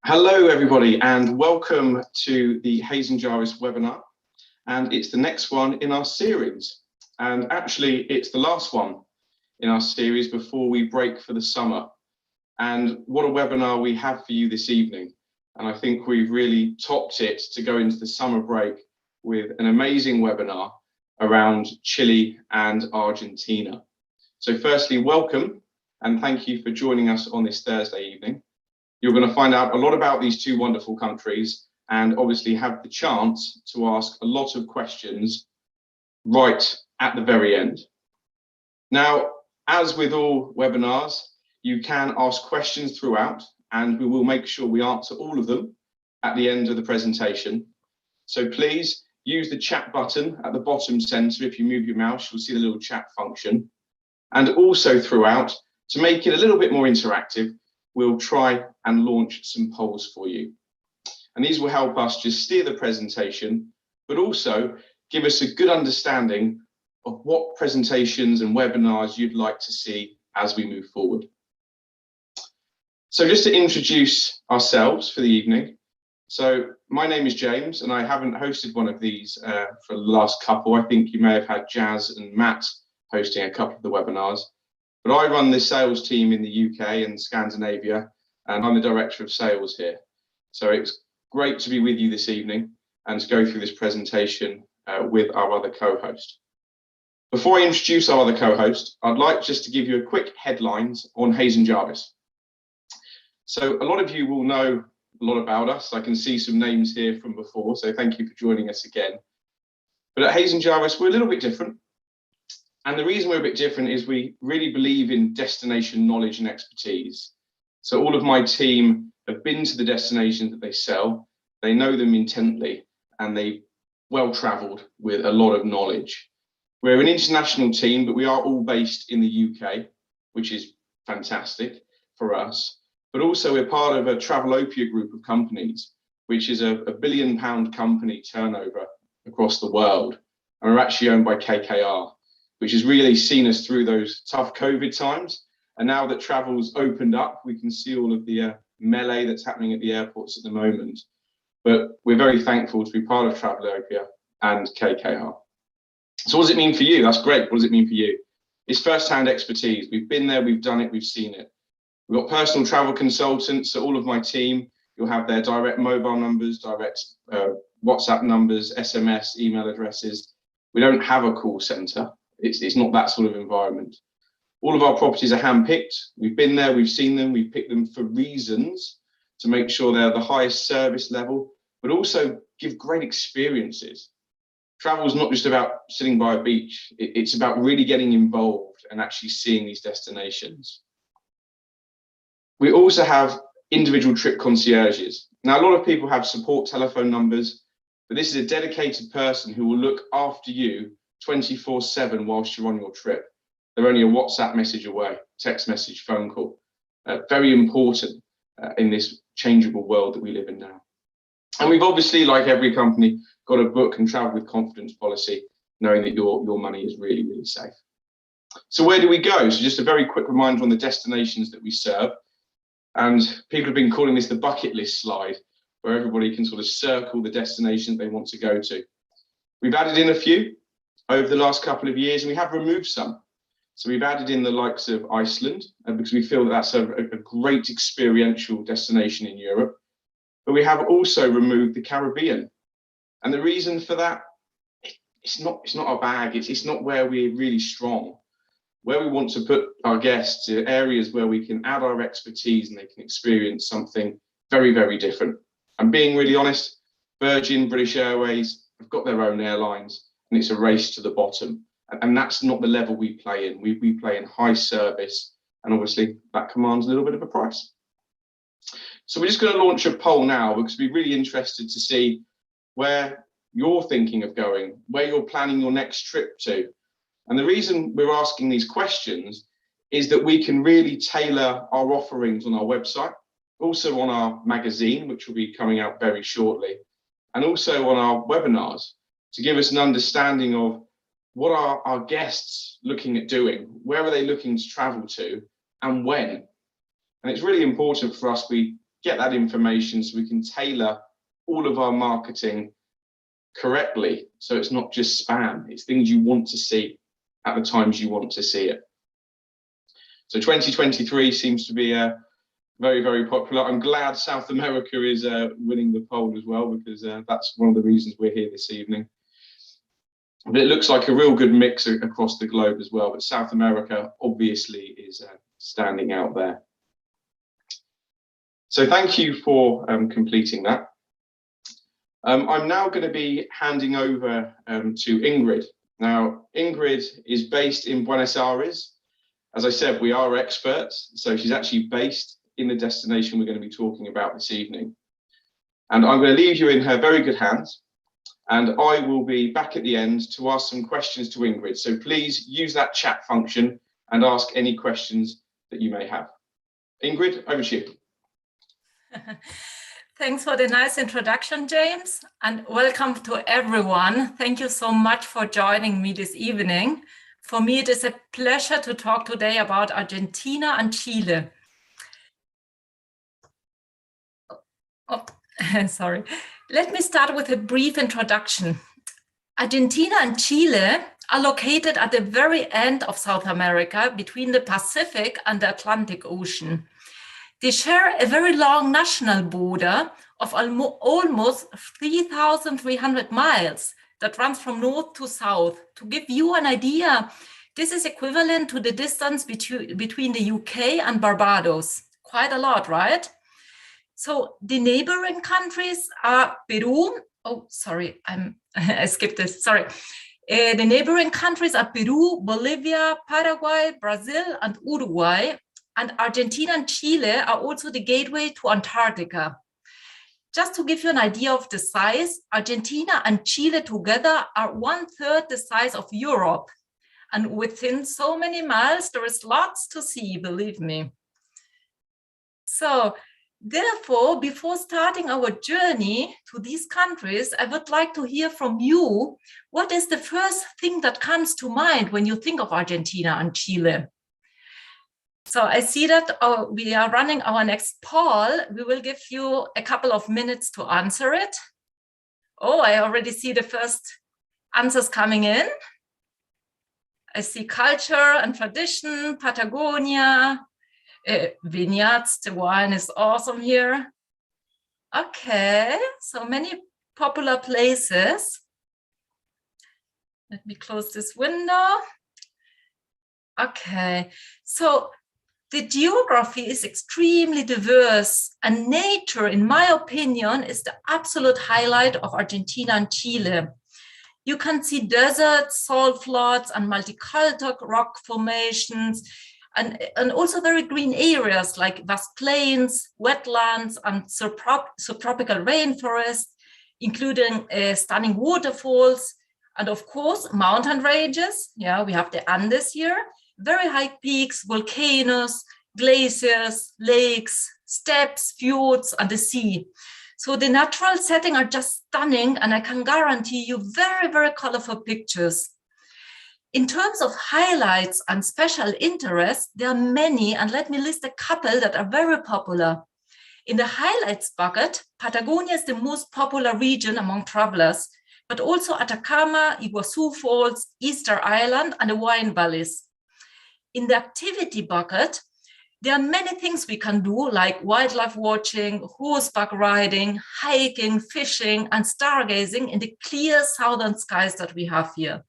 Hello everybody and welcome to the Hayes and Jarvis webinar, and it's the next one in our series, and actually it's the last one in our series before we break for the summer. And what a webinar we have for you this evening, and I think we've really topped it to go into the summer break with an amazing webinar around Chile and Argentina. So firstly, welcome and thank you for joining us on this Thursday evening. You're going to find out a lot about these two wonderful countries and obviously have the chance to ask a lot of questions right at the very end. Now, as with all webinars, you can ask questions throughout and we will make sure we answer all of them at the end of the presentation. So please use the chat button at the bottom center. If you move your mouse, you'll see the little chat function. And also throughout, to make it a little bit more interactive, we'll try and launch some polls for you. And these will help us just steer the presentation, but also give us a good understanding of what presentations and webinars you'd like to see as we move forward. So just to introduce ourselves for the evening. So my name is James and I haven't hosted one of these for the last couple. I think you may have had Jazz and Matt hosting a couple of the webinars. But I run the sales team in the UK and Scandinavia, and I'm the director of sales here. So it's great to be with you this evening and to go through this presentation with our other co-host. Before I introduce our other co-host, I'd like just to give you a quick headlines on Hayes and Jarvis. So a lot of you will know a lot about us. I can see some names here from before, so thank you for joining us again. But at Hayes and Jarvis, we're a little bit different. And the reason we're a bit different is we really believe in destination knowledge and expertise. So all of my team have been to the destinations that they sell, they know them intently, and they've well traveled with a lot of knowledge. We're an international team, but we are all based in the UK, which is fantastic for us. But also we're part of a Travelopia group of companies, which is a £1 billion company turnover across the world. And we're actually owned by KKR, which has really seen us through those tough COVID times. And now that travel's opened up, we can see all of the melee that's happening at the airports at the moment. But we're very thankful to be part of Travelopia and KKR. So what does it mean for you? That's great. What does it mean for you? It's first-hand expertise. We've been there, we've done it, we've seen it. We've got personal travel consultants, so all of my team, you'll have their direct mobile numbers, direct WhatsApp numbers, SMS, email addresses. We don't have a call center. It's not that sort of environment. All of our properties are handpicked. We've been there, we've seen them, we've picked them for reasons to make sure they're the highest service level, but also give great experiences. Travel is not just about sitting by a beach. It's about really getting involved and actually seeing these destinations. We also have individual trip concierges. Now, a lot of people have support telephone numbers, but this is a dedicated person who will look after you 24/7 whilst you're on your trip. They're only a WhatsApp message away, text message, phone call. Very important in this changeable world that we live in now. And we've obviously, like every company, got a book and travel with confidence policy, knowing that your money is really, really safe. So where do we go? So just a very quick reminder on the destinations that we serve. And people have been calling this the bucket list slide, where everybody can sort of circle the destinations they want to go to. We've added in a few over the last couple of years, and we have removed some. So we've added in the likes of Iceland, because we feel that that's a great experiential destination in Europe. But we have also removed the Caribbean. And the reason for that, it's not our bag, it's not where we're really strong. Where we want to put our guests are areas where we can add our expertise and they can experience something very, very different. And being really honest, Virgin, British Airways have got their own airlines, and it's a race to the bottom. And that's not the level we play in. We play in high service, and obviously that commands a little bit of a price. So we're just going to launch a poll now because we're really interested to see where you're thinking of going, where you're planning your next trip to. And the reason we're asking these questions is that we can really tailor our offerings on our website, also on our magazine, which will be coming out very shortly, and also on our webinars to give us an understanding of what are our guests looking at doing, where are they looking to travel to, and when. And it's really important for us we get that information so we can tailor all of our marketing correctly. So it's not just spam, it's things you want to see at the times you want to see it. So 2023 seems to be very, very popular. I'm glad South America is winning the poll as well, because that's one of the reasons we're here this evening. But it looks like a real good mix across the globe as well. But South America obviously is standing out there. So thank you for completing that. I'm now going to be handing over to Ingrid. Now, Ingrid is based in Buenos Aires. As I said, we are experts, so she's actually based in the destination we're going to be talking about this evening. And I'm going to leave you in her very good hands, and I will be back at the end to ask some questions to Ingrid. So please use that chat function and ask any questions that you may have. Ingrid, over to you. Thanks for the nice introduction, James, and welcome to everyone. Thank you so much for joining me this evening. For me, it is a pleasure to talk today about Argentina and Chile. Sorry. Let me start with a brief introduction. Argentina and Chile are located at the very end of South America, between the Pacific and the Atlantic Ocean. They share a very long national border of almost 3,300 miles that runs from north to south. To give you an idea, this is equivalent to the distance between the UK and Barbados. Quite a lot, right? So the neighboring countries are Peru. Oh, sorry, I skipped this, sorry. The neighboring countries are Peru, Bolivia, Paraguay, Brazil, and Uruguay. And Argentina and Chile are also the gateway to Antarctica. Just to give you an idea of the size, Argentina and Chile together are 1/3 the size of Europe. And within so many miles, there is lots to see, believe me. So therefore, before starting our journey to these countries, I would like to hear from you, what is the first thing that comes to mind when you think of Argentina and Chile? So I see that we are running our next poll. We will give you a couple of minutes to answer it. Oh, I already see the first answers coming in. I see culture and tradition, Patagonia, vineyards, the wine is awesome here. Okay, so many popular places. Let me close this window. Okay, so the geography is extremely diverse, and nature, in my opinion, is the absolute highlight of Argentina and Chile. You can see deserts, salt floods, and multicultural rock formations, and also very green areas like vast plains, wetlands, and subtropical rainforest, including stunning waterfalls, and of course, mountain ranges. Yeah, we have the Andes here. Very high peaks, volcanoes, glaciers, lakes, steppes, fjords, and the sea. So the natural setting are just stunning, and I can guarantee you very, very colorful pictures. In terms of highlights and special interests, there are many, and let me list a couple that are very popular. In the highlights bucket, Patagonia is the most popular region among travelers, but also Atacama, Iguazu Falls, Easter Island, and the wine valleys. In the activity bucket, there are many things we can do, like wildlife watching, horseback riding, hiking, fishing, and stargazing in the clear southern skies that we have here.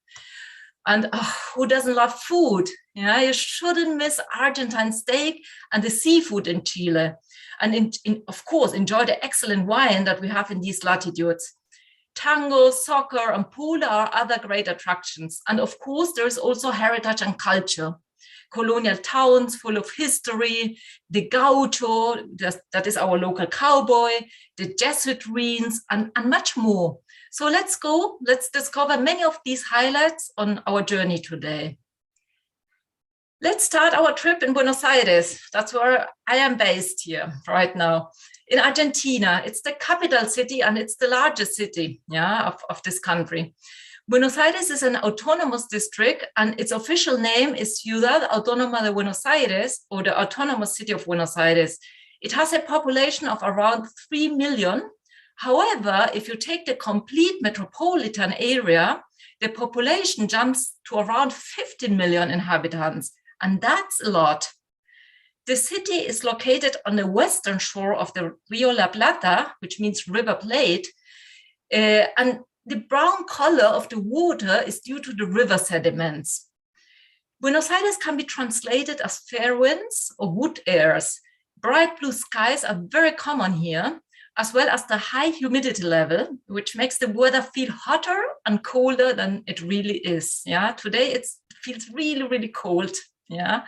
And who doesn't love food? Yeah, you shouldn't miss Argentine steak and the seafood in Chile. And of course, enjoy the excellent wine that we have in these latitudes. Tango, soccer, and polo are other great attractions. And of course, there is also heritage and culture. Colonial towns full of history, the gaucho, that is our local cowboy, the Jesuit ruins, and much more. So let's discover many of these highlights on our journey today. Let's start our trip in Buenos Aires. That's where I am based here right now. In Argentina, it's the capital city and it's the largest city, of this country. Buenos Aires is an autonomous district, and its official name is Ciudad Autónoma de Buenos Aires, or the Autonomous City of Buenos Aires. It has a population of around 3 million. However, if you take the complete metropolitan area, the population jumps to around 15 million inhabitants, and that's a lot. The city is located on the western shore of the Rio La Plata, which means River Plate, and the brown color of the water is due to the river sediments. Buenos Aires can be translated as fair winds or wood airs. Bright blue skies are very common here, as well as the high humidity level, which makes the weather feel hotter and colder than it really is. Yeah, today it feels really, really cold. Yeah,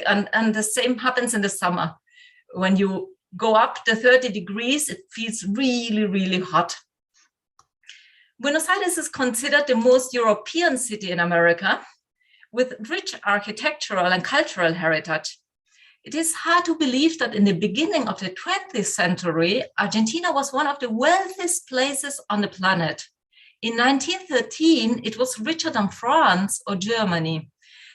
and the same happens in the summer. When you go up to 30 degrees, it feels really, really hot. Buenos Aires is considered the most European city in America, with rich architectural and cultural heritage. It is hard to believe that in the beginning of the 20th century, Argentina was one of the wealthiest places on the planet. In 1913, it was richer than France or Germany.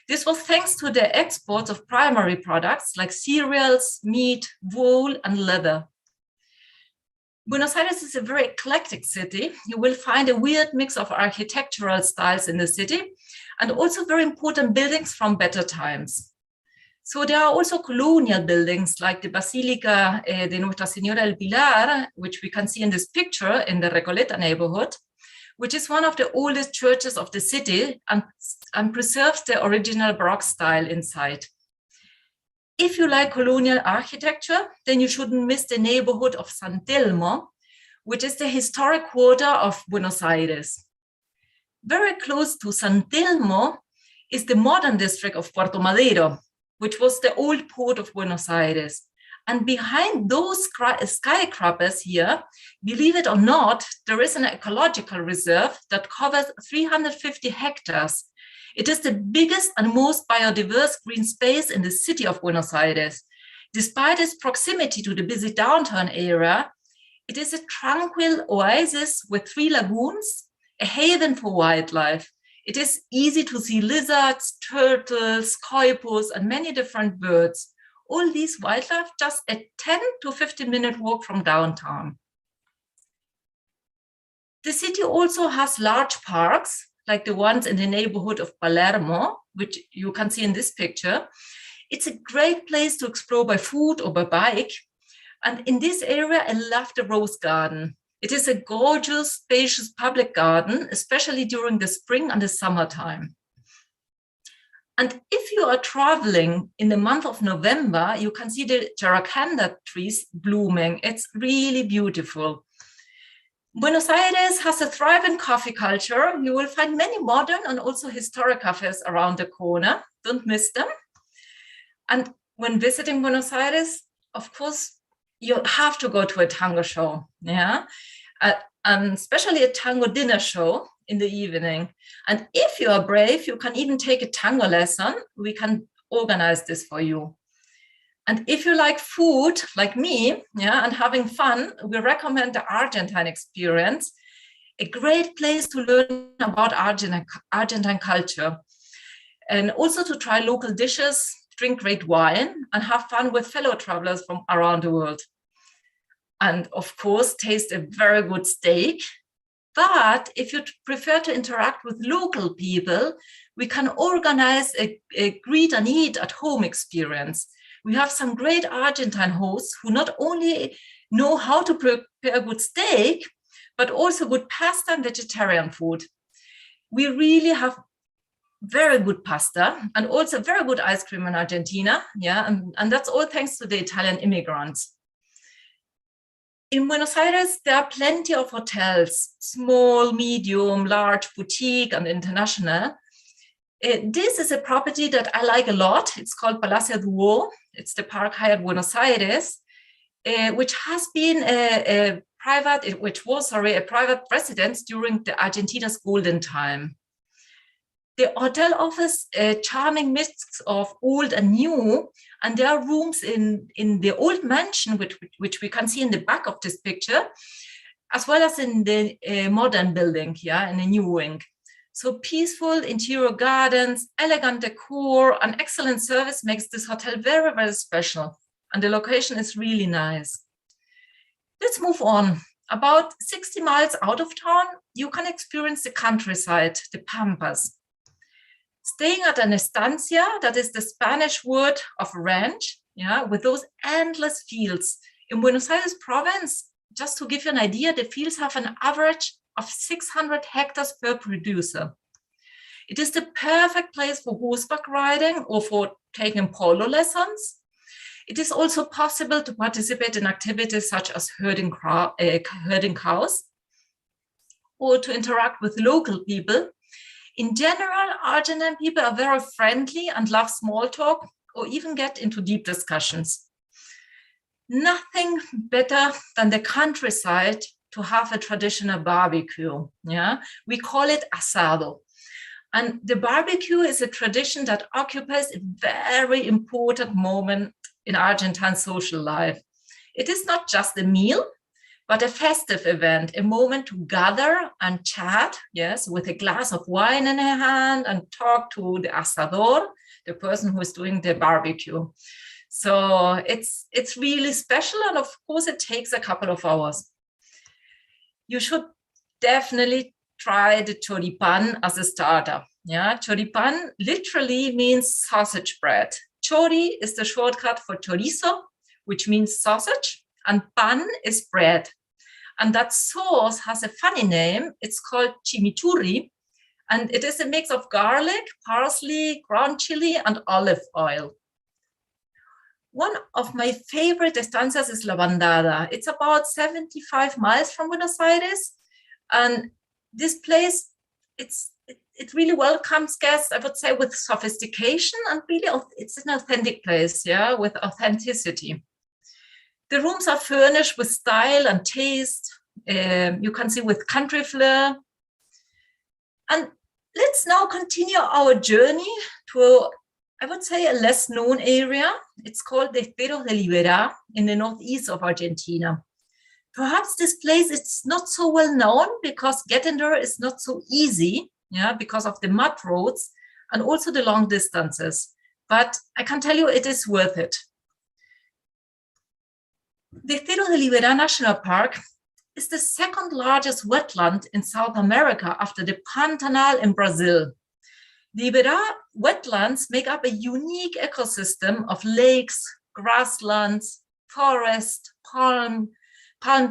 This was thanks to the exports of primary products like cereals, meat, wool, and leather. Buenos Aires is a very eclectic city. You will find a weird mix of architectural styles in the city, and also very important buildings from better times. So there are also colonial buildings like the Basilica de Nuestra Señora del Pilar, which we can see in this picture in the Recoleta neighborhood, which is one of the oldest churches of the city and preserves the original Baroque style inside. If you like colonial architecture, then you shouldn't miss the neighborhood of San Telmo, which is the historic quarter of Buenos Aires. Very close to San Telmo is the modern district of Puerto Madero, which was the old port of Buenos Aires. And behind those skyscrapers here, believe it or not, there is an ecological reserve that covers 350 hectares. It is the biggest and most biodiverse green space in the city of Buenos Aires. Despite its proximity to the busy downtown area, it is a tranquil oasis with 3 lagoons, a haven for wildlife. It is easy to see lizards, turtles, coypos, and many different birds. All these wildlife just a 10 to 15-minute walk from downtown. The city also has large parks, like the ones in the neighborhood of Palermo, which you can see in this picture. It's a great place to explore by foot or by bike. And in this area, I love the Rose Garden. It is a gorgeous, spacious public garden, especially during the spring and the summertime. And if you are traveling in the month of November, you can see the jaracanda trees blooming. It's really beautiful. Buenos Aires has a thriving coffee culture. You will find many modern and also historic cafes around the corner. Don't miss them. And when visiting Buenos Aires, of course, you have to go to a tango show, yeah, and especially a tango dinner show in the evening. And if you are brave, you can even take a tango lesson. We can organize this for you. And if you like food, like me, yeah, and having fun, we recommend the Argentine experience, a great place to learn about Argentine culture, and also to try local dishes, drink great wine, and have fun with fellow travelers from around the world. And of course, taste a very good steak. But if you prefer to interact with local people, we can organize a greet and eat at home experience. We have some great Argentine hosts who not only know how to prepare good steak, but also good pasta and vegetarian food. We really have very good pasta and also very good ice cream in Argentina. Yeah, and that's all thanks to the Italian immigrants. In Buenos Aires, there are plenty of hotels, small, medium, large, boutique, and international. This is a property that I like a lot. It's called Palacio Duo. It's the Park Hyatt Buenos Aires, which has been a private residence during the Argentina's golden time. The hotel offers a charming mix of old and new, and there are rooms in the old mansion, which we can see in the back of this picture, as well as in the modern building, yeah, in the new wing. So peaceful interior gardens, elegant decor, and excellent service makes this hotel very, very special. and the location is really nice. Let's move on. About 60 miles out of town, you can experience the countryside, the Pampas. Staying at an estancia, that is the Spanish word of ranch, yeah, with those endless fields. In Buenos Aires province, just to give you an idea, the fields have an average of 600 hectares per producer. It is the perfect place for horseback riding or for taking polo lessons. It is also possible to participate in activities such as herding cows or to interact with local people. In general, Argentine people are very friendly and love small talk or even get into deep discussions. Nothing better than the countryside to have a traditional barbecue. Yeah, we call it asado. And the barbecue is a tradition that occupies a very important moment in Argentine social life. It is not just a meal, but a festive event, a moment to gather and chat, yes, with a glass of wine in her hand and talk to the asador, the person who is doing the barbecue. So it's really special, and of course it takes a couple of hours. You should definitely try the choripan as a starter. Yeah, choripan literally means sausage bread. Chori is the shortcut for chorizo, which means sausage, and pan is bread. And that sauce has a funny name. It's called chimichurri, and it is a mix of garlic, parsley, ground chili, and olive oil. One of my favorite estancias is La Bandada. It's about 75 miles from Buenos Aires, and this place, it really welcomes guests, I would say, with sophistication, and really it's an authentic place, yeah, with authenticity. The rooms are furnished with style and taste. You can see with country flair. And let's now continue our journey to, I would say, a less known area. It's called the Esteros de Liberá in the northeast of Argentina. Perhaps this place is not so well known because getting there is not so easy, yeah, because of the mud roads and also the long distances. But I can tell you it is worth it. The Esteros de Liberá National Park is the second largest wetland in South America after the Pantanal in Brazil. Liberá wetlands make up a unique ecosystem of lakes, grasslands, forest, palm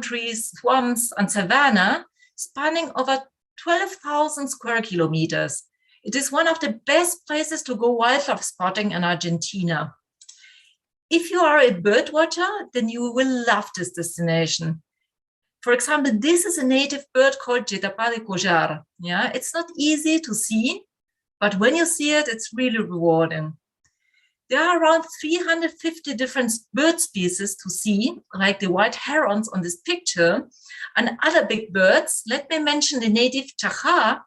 trees, swamps, and savanna, spanning over 12,000 square kilometers. It is one of the best places to go wildlife spotting in Argentina. If you are a bird watcher, then you will love this destination. For example, this is a native bird called Jetapá de Collar. Yeah, it's not easy to see, but when you see it, it's really rewarding. There are around 350 different bird species to see, like the white herons on this picture, and other big birds. Let me mention the native chaja.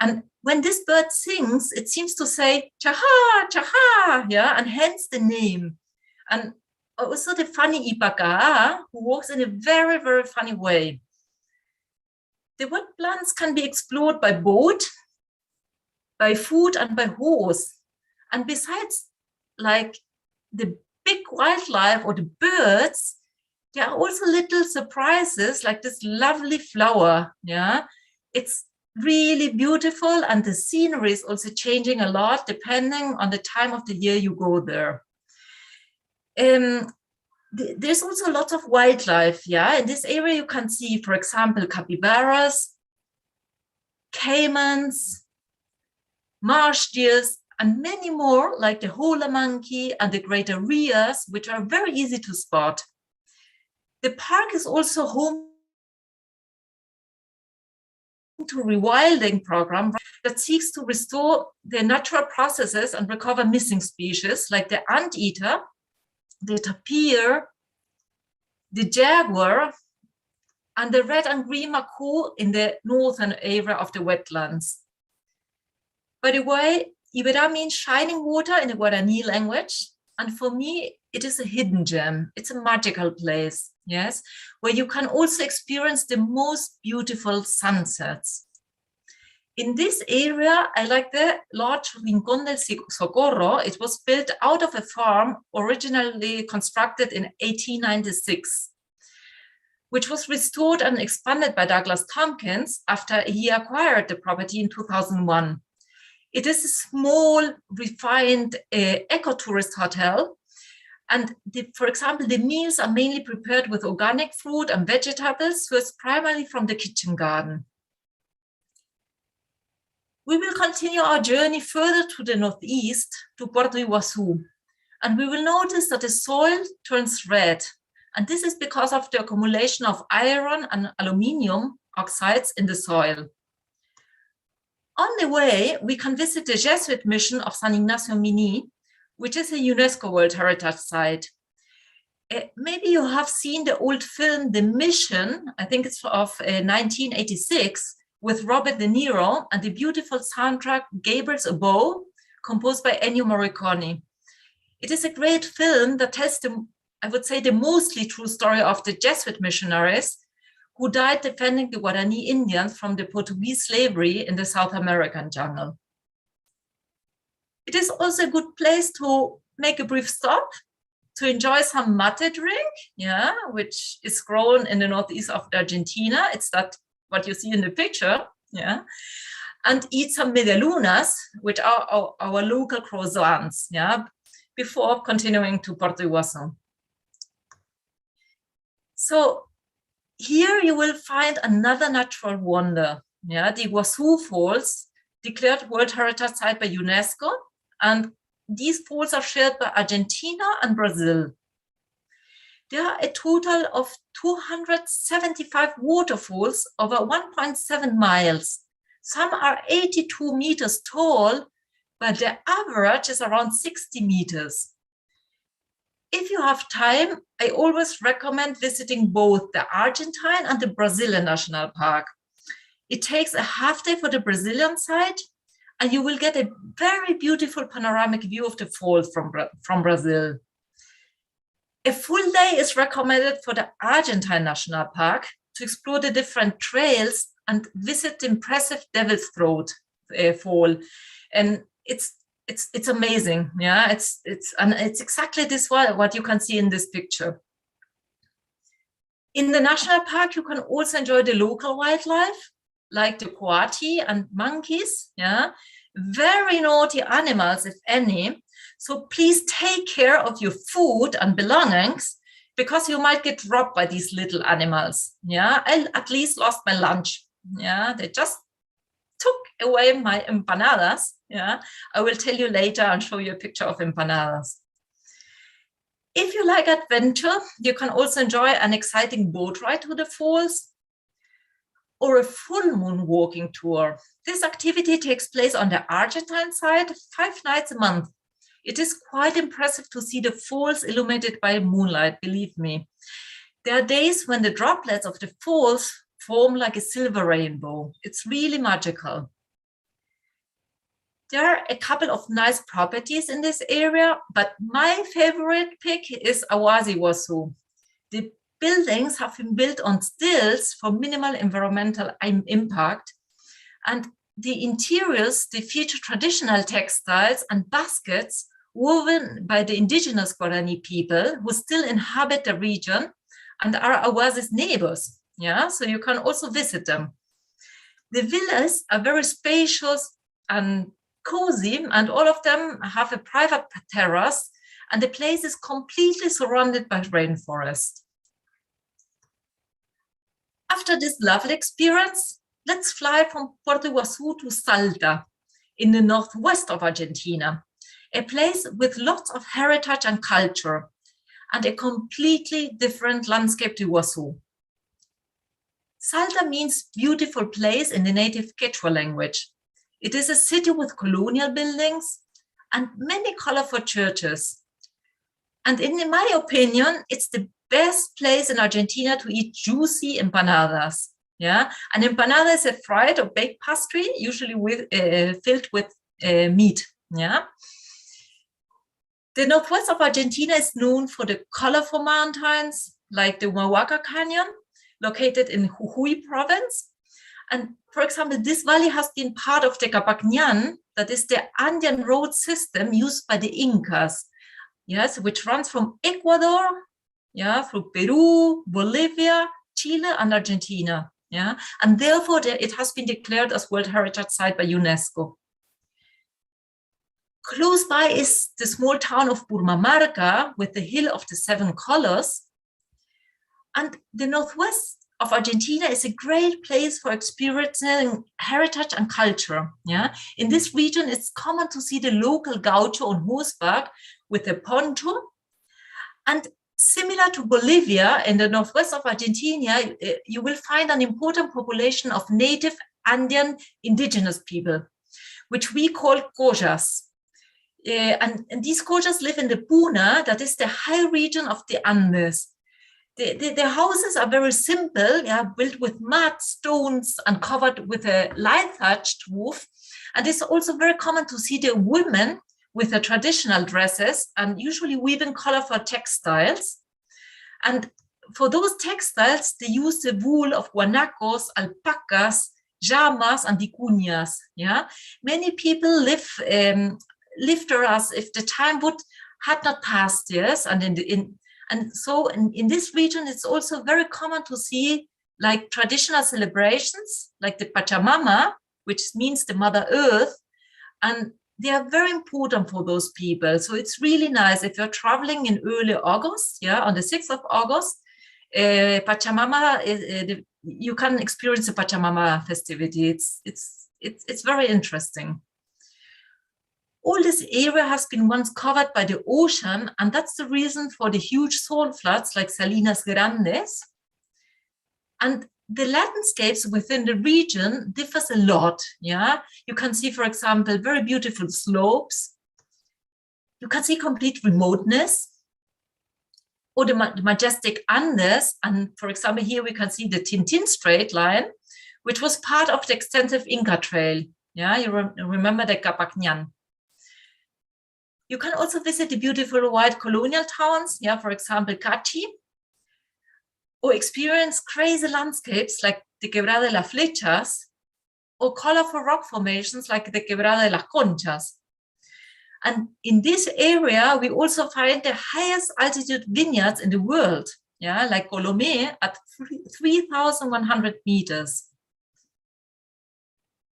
And when this bird sings, it seems to say chaja, chaja, yeah, and hence the name. And also the funny ipaca, who walks in a very, very funny way. The wetlands can be explored by boat, by foot, and by horse. And besides, like the big wildlife or the birds, there are also little surprises like this lovely flower. Yeah, it's really beautiful, and the scenery is also changing a lot depending on the time of the year you go there. There's also a lot of wildlife. Yeah, in this area you can see, for example, capybaras, caimans, marsh deers, and many more, like the hula monkey and the greater rheas, which are very easy to spot. The park is also home to a rewilding program that seeks to restore the natural processes and recover missing species like the anteater, the tapir, the jaguar, and the red and green macaw in the northern area of the wetlands. By the way, Iberá means shining water in the Guarani language. And for me, it is a hidden gem. It's a magical place, yes, where you can also experience the most beautiful sunsets. In this area, I like the large Rincón del Socorro. It was built out of a farm originally constructed in 1896, which was restored and expanded by Douglas Tompkins after he acquired the property in 2001. It is a small, refined ecotourist hotel. And for example, the meals are mainly prepared with organic fruit and vegetables, sourced primarily from the kitchen garden. We will continue our journey further to the northeast to Puerto Iguazu, and we will notice that the soil turns red, and this is because of the accumulation of iron and aluminium oxides in the soil. On the way, we can visit the Jesuit mission of San Ignacio Mini, which is a UNESCO World Heritage Site. Maybe you have seen the old film, The Mission, I think it's of 1986, with Robert De Niro, and the beautiful soundtrack Gabriel's Above, composed by Ennio Morricone. It is a great film that tells I would say, the mostly true story of the Jesuit missionaries who died defending the Guarani Indians from the Portuguese slavery in the South American jungle. It is also a good place to make a brief stop to enjoy some mate drink, which is grown in the northeast of Argentina. It's that what you see in the picture, and eat some medialunas, which are our local croissants, before continuing to Puerto Iguazu. So here you will find another natural wonder, the Iguazu Falls, declared World Heritage Site by UNESCO, and these falls are shared by Argentina and Brazil. There are a total of 275 waterfalls over 1.7 miles. Some are 82 meters tall, but the average is around 60 meters. If you have time, I always recommend visiting both the Argentine and the Brazilian National Park. It takes a half day for the Brazilian side, and you will get a very beautiful panoramic view of the falls from Brazil. A full day is recommended for the Argentine National Park to explore the different trails and visit the impressive Devil's Throat fall. And it's amazing, it's exactly this what you can see in this picture. In the national park, you can also enjoy the local wildlife, like the coati and monkeys, very naughty animals, if any. So please take care of your food and belongings, because you might get robbed by these little animals. I at least lost my lunch. They just took away my empanadas. I will tell you later and show you a picture of empanadas. If you like adventure, you can also enjoy an exciting boat ride to the falls or a full moon walking tour. This activity takes place on the Argentine side 5 nights a month. It is quite impressive to see the falls illuminated by moonlight, believe me. There are days when the droplets of the falls form like a silver rainbow. It's really magical. There are a couple of nice properties in this area, but my favorite pick is Aguas Iguazu. The buildings have been built on stilts for minimal environmental impact, and the interiors, they feature traditional textiles and baskets woven by the indigenous Guarani people who still inhabit the region and are Aguas's neighbors. So you can also visit them. The villas are very spacious and cozy, and all of them have a private terrace, and the place is completely surrounded by rainforest. After this lovely experience, let's fly from Puerto Iguazu to Salta in the northwest of Argentina, a place with lots of heritage and culture, and a completely different landscape to Iguazu. Salta means beautiful place in the native Quechua language. It is a city with colonial buildings and many colorful churches. And in my opinion, it's the best place in Argentina to eat juicy empanadas. An empanada is a fried or baked pastry, usually filled with meat. The northwest of Argentina is known for the colorful mountains, like the Humahuaca Canyon, located in Jujuy province. And for example, this valley has been part of the Capacñan, that is the Andean road system used by the Incas, yes, which runs from Ecuador, yeah, through Peru, Bolivia, Chile, and Argentina, yeah, and therefore it has been declared as World Heritage Site by UNESCO. Close by is the small town of Purmamarca with the Hill of the Seven Colors, and the northwest of Argentina is a great place for experiencing heritage and culture. Yeah, in this region, it's common to see the local gaucho on horseback with a poncho. And similar to Bolivia, in the northwest of Argentina, you will find an important population of native Andean indigenous people, which we call Coyas. And these Coyas live in the Puna, that is the high region of the Andes. The houses are very simple, yeah, built with mud, stones, and covered with a light thatched roof. And it's also very common to see the women with the traditional dresses and usually weaving colorful textiles. And for those textiles, they use the wool of guanacos, alpacas, llamas, and vicuñas. Yeah, many people live there as if the time had not passed. Yes, and so in this region, it's also very common to see like traditional celebrations, like the Pachamama, which means the Mother Earth, and they are very important for those people. So it's really nice if you're traveling in early August, yeah, on the 6th of August, Pachamama, you can experience the Pachamama festivity. It's very interesting. All this area has been once covered by the ocean, and that's the reason for the huge salt floods like Salinas Grandes. And the landscapes within the region differs a lot. Yeah, you can see, for example, very beautiful slopes. You can see complete remoteness, or the majestic Andes. And for example, here we can see the Tintin straight line, which was part of the extensive Inca trail. Yeah, you remember the Capacñan. You can also visit the beautiful white colonial towns, yeah, for example, Cachi, or experience crazy landscapes like the Quebrada de las Flechas, or colorful rock formations like the Quebrada de las Conchas. And in this area, we also find the highest altitude vineyards in the world, yeah, like Colomé at 3,100 meters.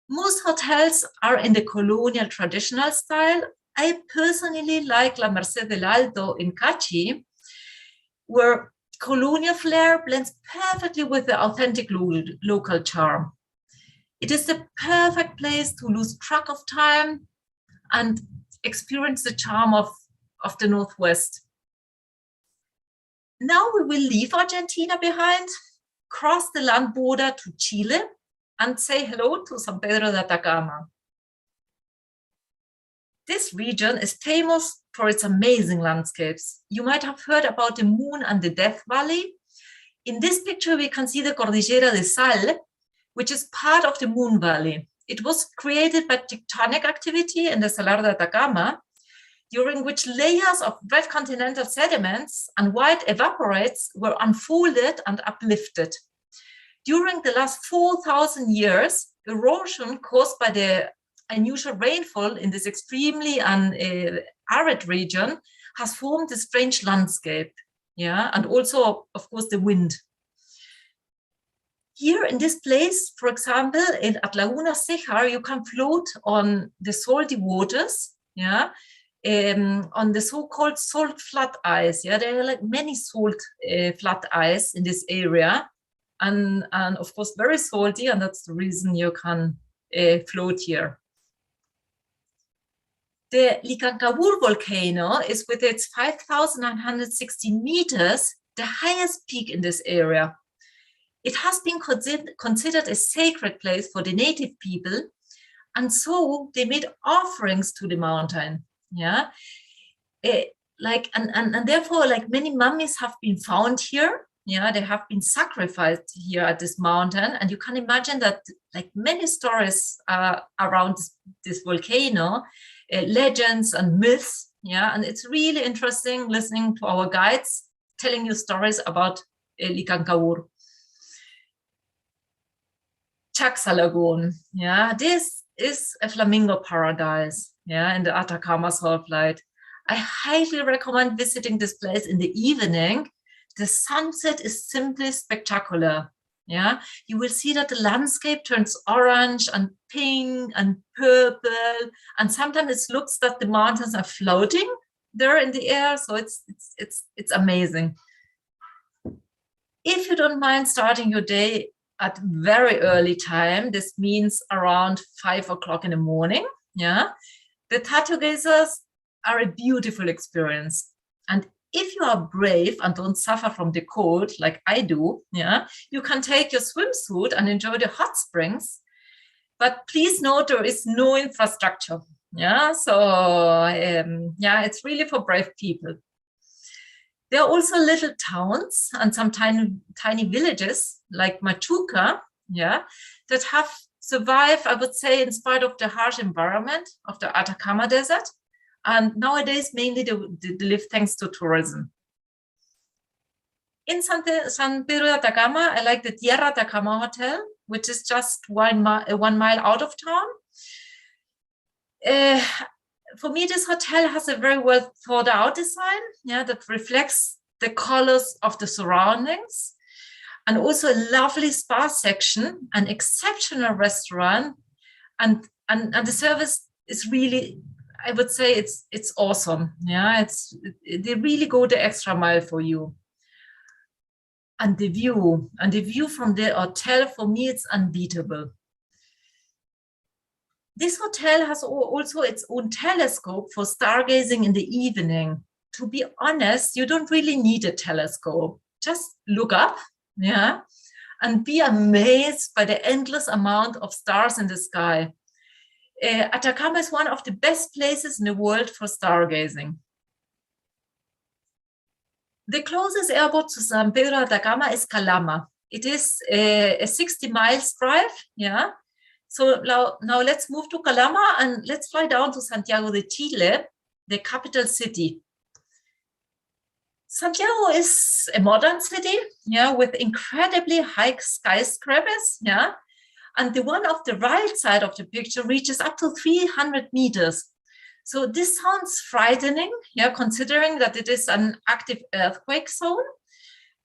Most hotels are in the colonial traditional style. I personally like La Merced del Alto in Cachi, where colonial flair blends perfectly with the authentic local charm. It is the perfect place to lose track of time and experience the charm of the Northwest. Now we will leave Argentina behind, cross the land border to Chile, and say hello to San Pedro de Atacama. This region is famous for its amazing landscapes. You might have heard about the Moon and the Death Valley. In this picture, we can see the Cordillera de Sal, which is part of the Moon Valley. It was created by tectonic activity in the Salar de Atacama, during which layers of red continental sediments and white evaporates were unfolded and uplifted. During the last 4,000 years, erosion caused by the unusual rainfall in this extremely arid region has formed a strange landscape, yeah, and also, of course, the wind. Here in this place, for example, at Laguna Cejar, you can float on the salty waters, yeah, on the so-called salt flat ice. Yeah, there are like many salt flat ice in this area, and of course very salty, and that's the reason you can float here. The Licancabur volcano is, with its 5,916 meters, the highest peak in this area. It has been considered a sacred place for the native people, and so they made offerings to the mountain. Yeah, and therefore, like, many mummies have been found here. Yeah, they have been sacrificed here at this mountain, and you can imagine that, like, many stories around this volcano. Legends and myths, yeah, and it's really interesting listening to our guides telling you stories about Licancabur. Chaxa Lagoon. Yeah, this is a flamingo paradise. Yeah, in the Atacama Salt Light. I highly recommend visiting this place in the evening. The sunset is simply spectacular. Yeah, you will see that the landscape turns orange and pink and purple, and sometimes it looks that the mountains are floating there in the air. So it's amazing. If you don't mind starting your day at very early time, this means around 5 o'clock in the morning. Yeah, the tattoo gazers are a beautiful experience. And if you are brave and don't suffer from the cold like I do, yeah, you can take your swimsuit and enjoy the hot springs. But please note there is no infrastructure. Yeah, so yeah, it's really for brave people. There are also little towns and some tiny villages like Machuca, yeah, that have survived, I would say, in spite of the harsh environment of the Atacama Desert. And nowadays, mainly they live thanks to tourism. In San Pedro de Atacama, I like the Tierra Atacama Hotel, which is just 1 mile out of town. For me, this hotel has a very well thought out design, yeah, that reflects the colors of the surroundings, and also a lovely spa section, an exceptional restaurant, and the service is really, I would say it's awesome. Yeah, they really go the extra mile for you. And the view from the hotel, for me, it's unbeatable. This hotel has also its own telescope for stargazing in the evening. To be honest, you don't really need a telescope. Just look up, yeah, and be amazed by the endless amount of stars in the sky. Atacama is one of the best places in the world for stargazing. The closest airport to San Pedro Atacama is Calama. It is a 60 miles drive, yeah. So now let's move to Calama and let's fly down to Santiago de Chile, the capital city. Santiago is a modern city, yeah, with incredibly high skyscrapers, yeah. And the one of the right side of the picture reaches up to 300 meters. So this sounds frightening, yeah, considering that it is an active earthquake zone.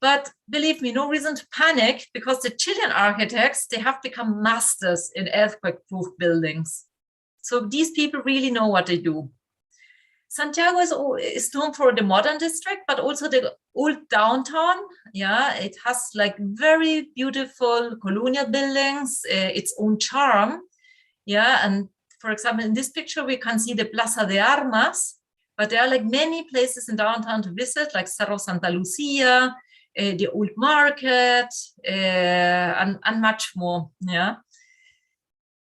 But believe me, no reason to panic, because the Chilean architects, they have become masters in earthquake-proof buildings. So these people really know what they do. Santiago is known for the modern district, but also the old downtown. Yeah, it has like very beautiful colonial buildings, its own charm. Yeah, and for example, in this picture, we can see the Plaza de Armas, but there are like many places in downtown to visit, like Cerro Santa Lucia, the old market, and much more. Yeah,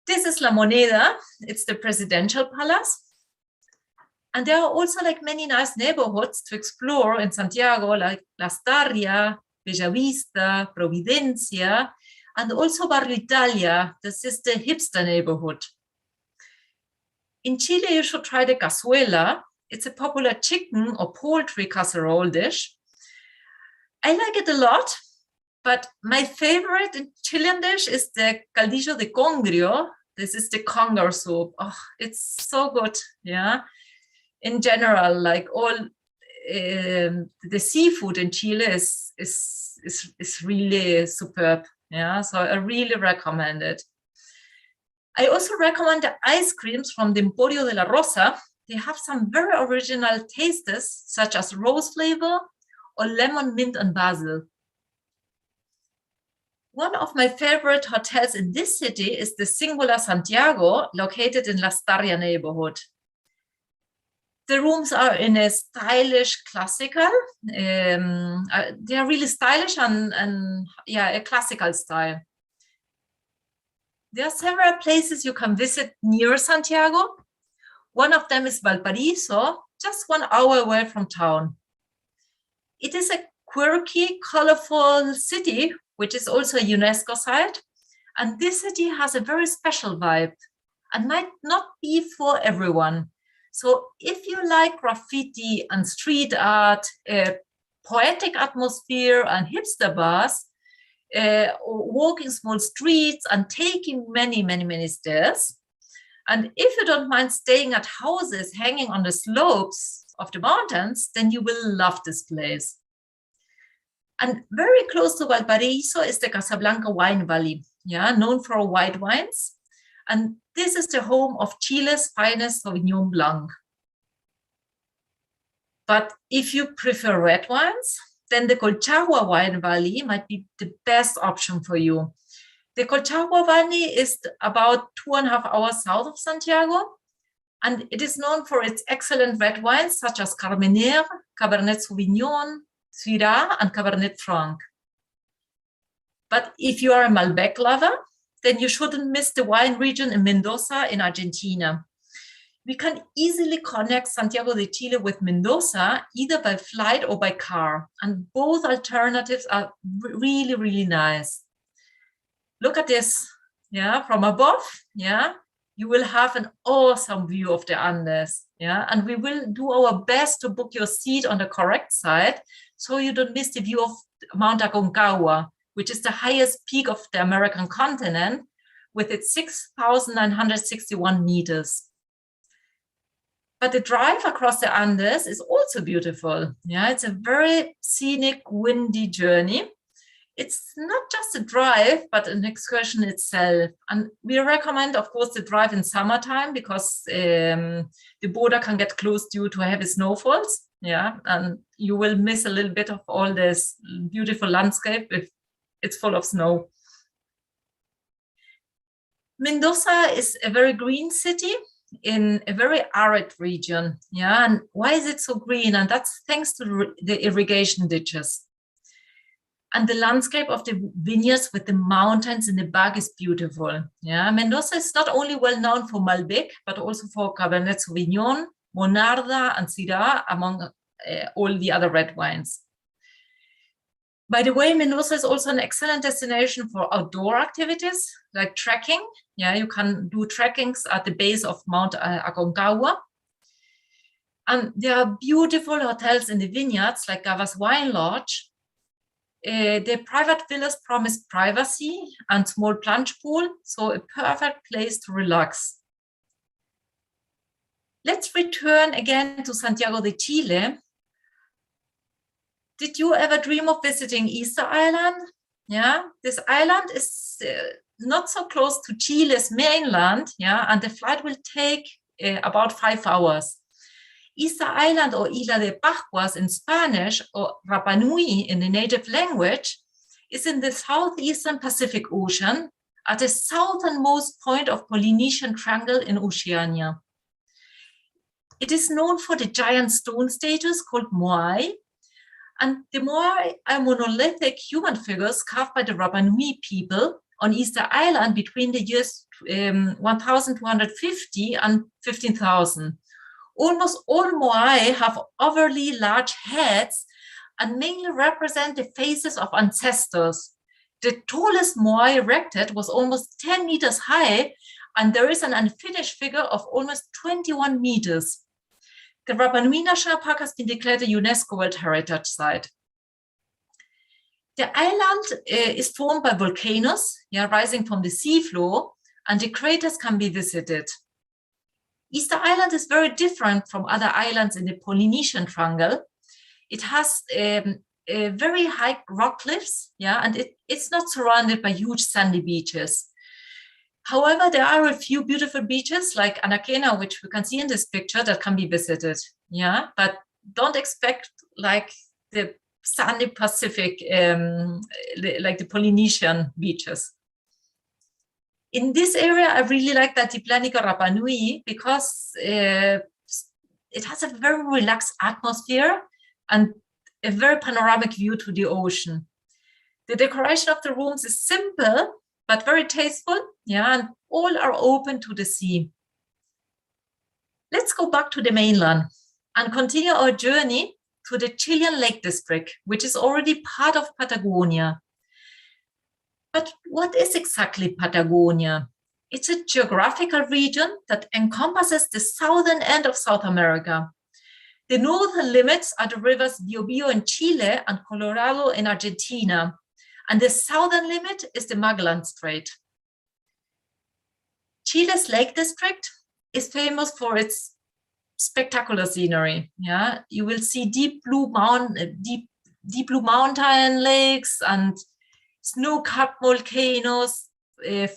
this is La Moneda. It's the presidential palace. And there are also like many nice neighborhoods to explore in Santiago, like Las Tarrias, Bellavista, Providencia, and also Barrio Italia. This is the hipster neighborhood. In Chile, you should try the cazuela. It's a popular chicken or poultry casserole dish. I like it a lot, but my favorite Chilean dish is the caldillo de congrio. This is the conger soup. Oh, it's so good, yeah. In general, like all the seafood in Chile is really superb. Yeah, so I really recommend it. I also recommend the ice creams from the Emporio de la Rosa. They have some very original tastes, such as rose flavor or lemon, mint, and basil. One of my favorite hotels in this city is the Singular Santiago, located in Las Tarrias neighborhood. The rooms are in a stylish classical. They are really stylish and yeah, a classical style. There are several places you can visit near Santiago. One of them is Valparaíso, just 1 hour away from town. It is a quirky, colorful city, which is also a UNESCO site. And this city has a very special vibe and might not be for everyone. So if you like graffiti and street art, a poetic atmosphere and hipster bars, walking small streets and taking many stairs. And if you don't mind staying at houses hanging on the slopes of the mountains, then you will love this place. And very close to Valparaiso is the Casablanca wine valley, known for white wines. And this is the home of Chile's finest Sauvignon Blanc. But if you prefer red wines, then the Colchagua wine valley might be the best option for you. The Colchagua valley is about 2.5 hours south of Santiago, and it is known for its excellent red wines such as Carmenère, Cabernet Sauvignon, Syrah, and Cabernet Franc. But if you are a Malbec lover, then you shouldn't miss the wine region in Mendoza in Argentina. We can easily connect Santiago de Chile with Mendoza, either by flight or by car. And both alternatives are really, really nice. Look at this, from above, you will have an awesome view of the Andes, and we will do our best to book your seat on the correct side, so you don't miss the view of Mount Aconcagua, which is the highest peak of the American continent, with its 6,961 meters. But the drive across the Andes is also beautiful. It's a very scenic, windy journey. It's not just a drive, but an excursion itself. And we recommend, of course, the drive in summertime because the border can get closed due to heavy snowfalls. And you will miss a little bit of all this beautiful landscape if it's full of snow. Mendoza is a very green city in a very arid region. And why is it so green? And that's thanks to the irrigation ditches. And the landscape of the vineyards with the mountains in the back is beautiful. Mendoza is not only well known for Malbec, but also for Cabernet Sauvignon, Monarda, and Syrah, among all the other red wines. By the way, Mendoza is also an excellent destination for outdoor activities like trekking. You can do trekkings at the base of Mount Aconcagua. And there are beautiful hotels in the vineyards like Gava's Wine Lodge. The private villas promise privacy and small plunge pool, so a perfect place to relax. Let's return again to Santiago de Chile. Did you ever dream of visiting Easter Island? This island is not so close to Chile's mainland, and the flight will take about 5 hours. Easter Island, or Isla de Pascuas in Spanish, or Rapa Nui in the native language, is in the southeastern Pacific Ocean at the southernmost point of Polynesian Triangle in Oceania. It is known for the giant stone statues called moai, and the moai are monolithic human figures carved by the Rapa Nui people on Easter Island between the years 1250 and 15,000. Almost all moai have overly large heads and mainly represent the faces of ancestors. The tallest moai erected was almost 10 meters high, and there is an unfinished figure of almost 21 meters. The Rapa Nui National Park has been declared a UNESCO World Heritage Site. The island is formed by volcanoes rising from the seafloor, and the craters can be visited. Easter Island is very different from other islands in the Polynesian Triangle. It has very high rock cliffs, and it's not surrounded by huge sandy beaches. However, there are a few beautiful beaches like Anaquena, which we can see in this picture, that can be visited. But don't expect like the sandy Pacific, like the Polynesian beaches. In this area, I really like the Altiplánico Rapa Nui because it has a very relaxed atmosphere and a very panoramic view to the ocean. The decoration of the rooms is simple, but very tasteful, and all are open to the sea. Let's go back to the mainland and continue our journey to the Chilean Lake District, which is already part of Patagonia. But what is exactly Patagonia? It's a geographical region that encompasses the southern end of South America. The northern limits are the rivers Biobío in Chile and Colorado in Argentina. And the southern limit is the Magellan Strait. Chile's Lake District is famous for its spectacular scenery. Yeah, you will see deep blue mountain lakes and snow-capped volcanoes,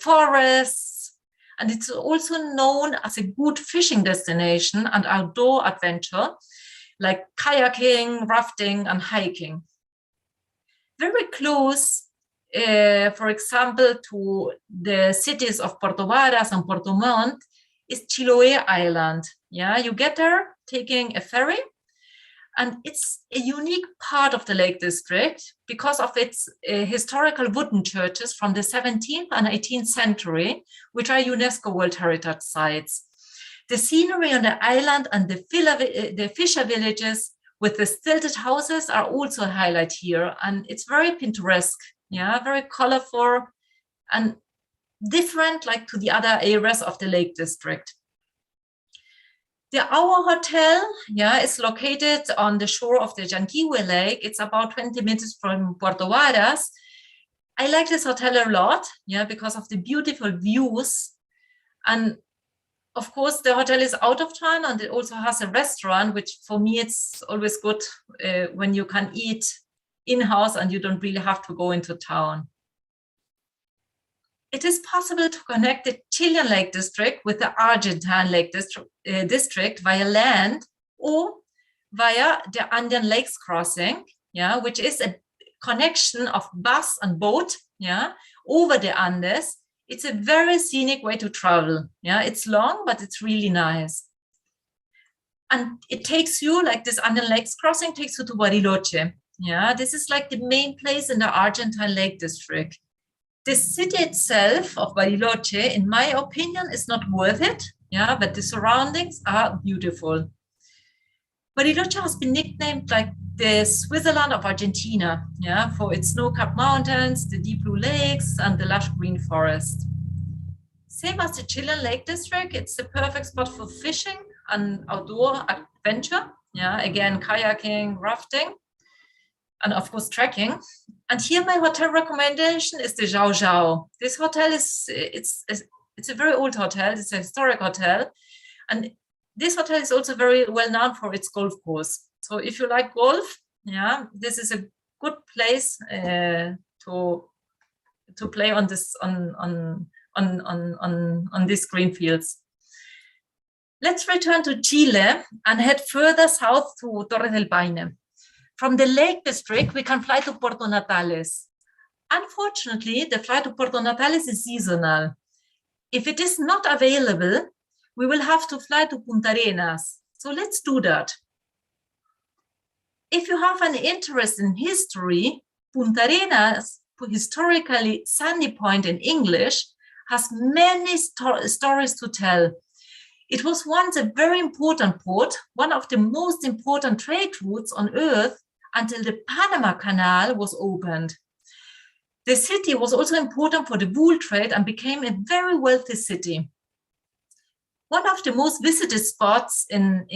forests, and it's also known as a good fishing destination and outdoor adventure like kayaking, rafting, and hiking. Very close, for example, to the cities of Puerto Varas and Puerto Montt is Chiloé Island. Yeah, you get there taking a ferry, and it's a unique part of the Lake District because of its historical wooden churches from the 17th and 18th century, which are UNESCO World Heritage Sites. The scenery on the island and the fisher villages with the stilted houses are also a highlight here, and it's very picturesque, yeah, very colorful and different like to the other areas of the Lake District. Our hotel, yeah, is located on the shore of the Llanquihue Lake. It's about 20 minutes from Puerto Varas. I like this hotel a lot, yeah, because of the beautiful views. And of course, the hotel is out of town, and it also has a restaurant, which for me, it's always good when you can eat in-house and you don't really have to go into town. It is possible to connect the Chilean Lake District with the Argentine Lake District via land or via the Andean Lakes Crossing, yeah, which is a connection of bus and boat, yeah, over the Andes. It's a very scenic way to travel. Yeah, it's long, but it's really nice. And it takes you, like this Andean Lakes Crossing takes you to Bariloche. Yeah, this is like the main place in the Argentine Lake District. The city itself of Bariloche, in my opinion, is not worth it. Yeah, but the surroundings are beautiful. Bariloche has been nicknamed like the Switzerland of Argentina, yeah, for its snow-capped mountains, the deep blue lakes, and the lush green forest. Same as the Chilean Lake District, it's the perfect spot for fishing and outdoor adventure. Yeah, again, kayaking, rafting, and of course trekking. And here my hotel recommendation is the Zhao Zhao. This hotel is it's a very old hotel. It's a historic hotel, and this hotel is also very well known for its golf course. So if you like golf, yeah, this is a good place to play on this on these green fields. Let's return to Chile and head further south to Torres del Paine. From the Lake District, we can fly to Puerto Natales. Unfortunately, the flight to Puerto Natales is seasonal. If it is not available, we will have to fly to Punta Arenas. So let's do that. If you have an interest in history, Punta Arenas, historically Sandy Point in English, has many stories to tell. It was once a very important port, one of the most important trade routes on Earth until the Panama Canal was opened. The city was also important for the wool trade and became a very wealthy city. One of the most visited spots in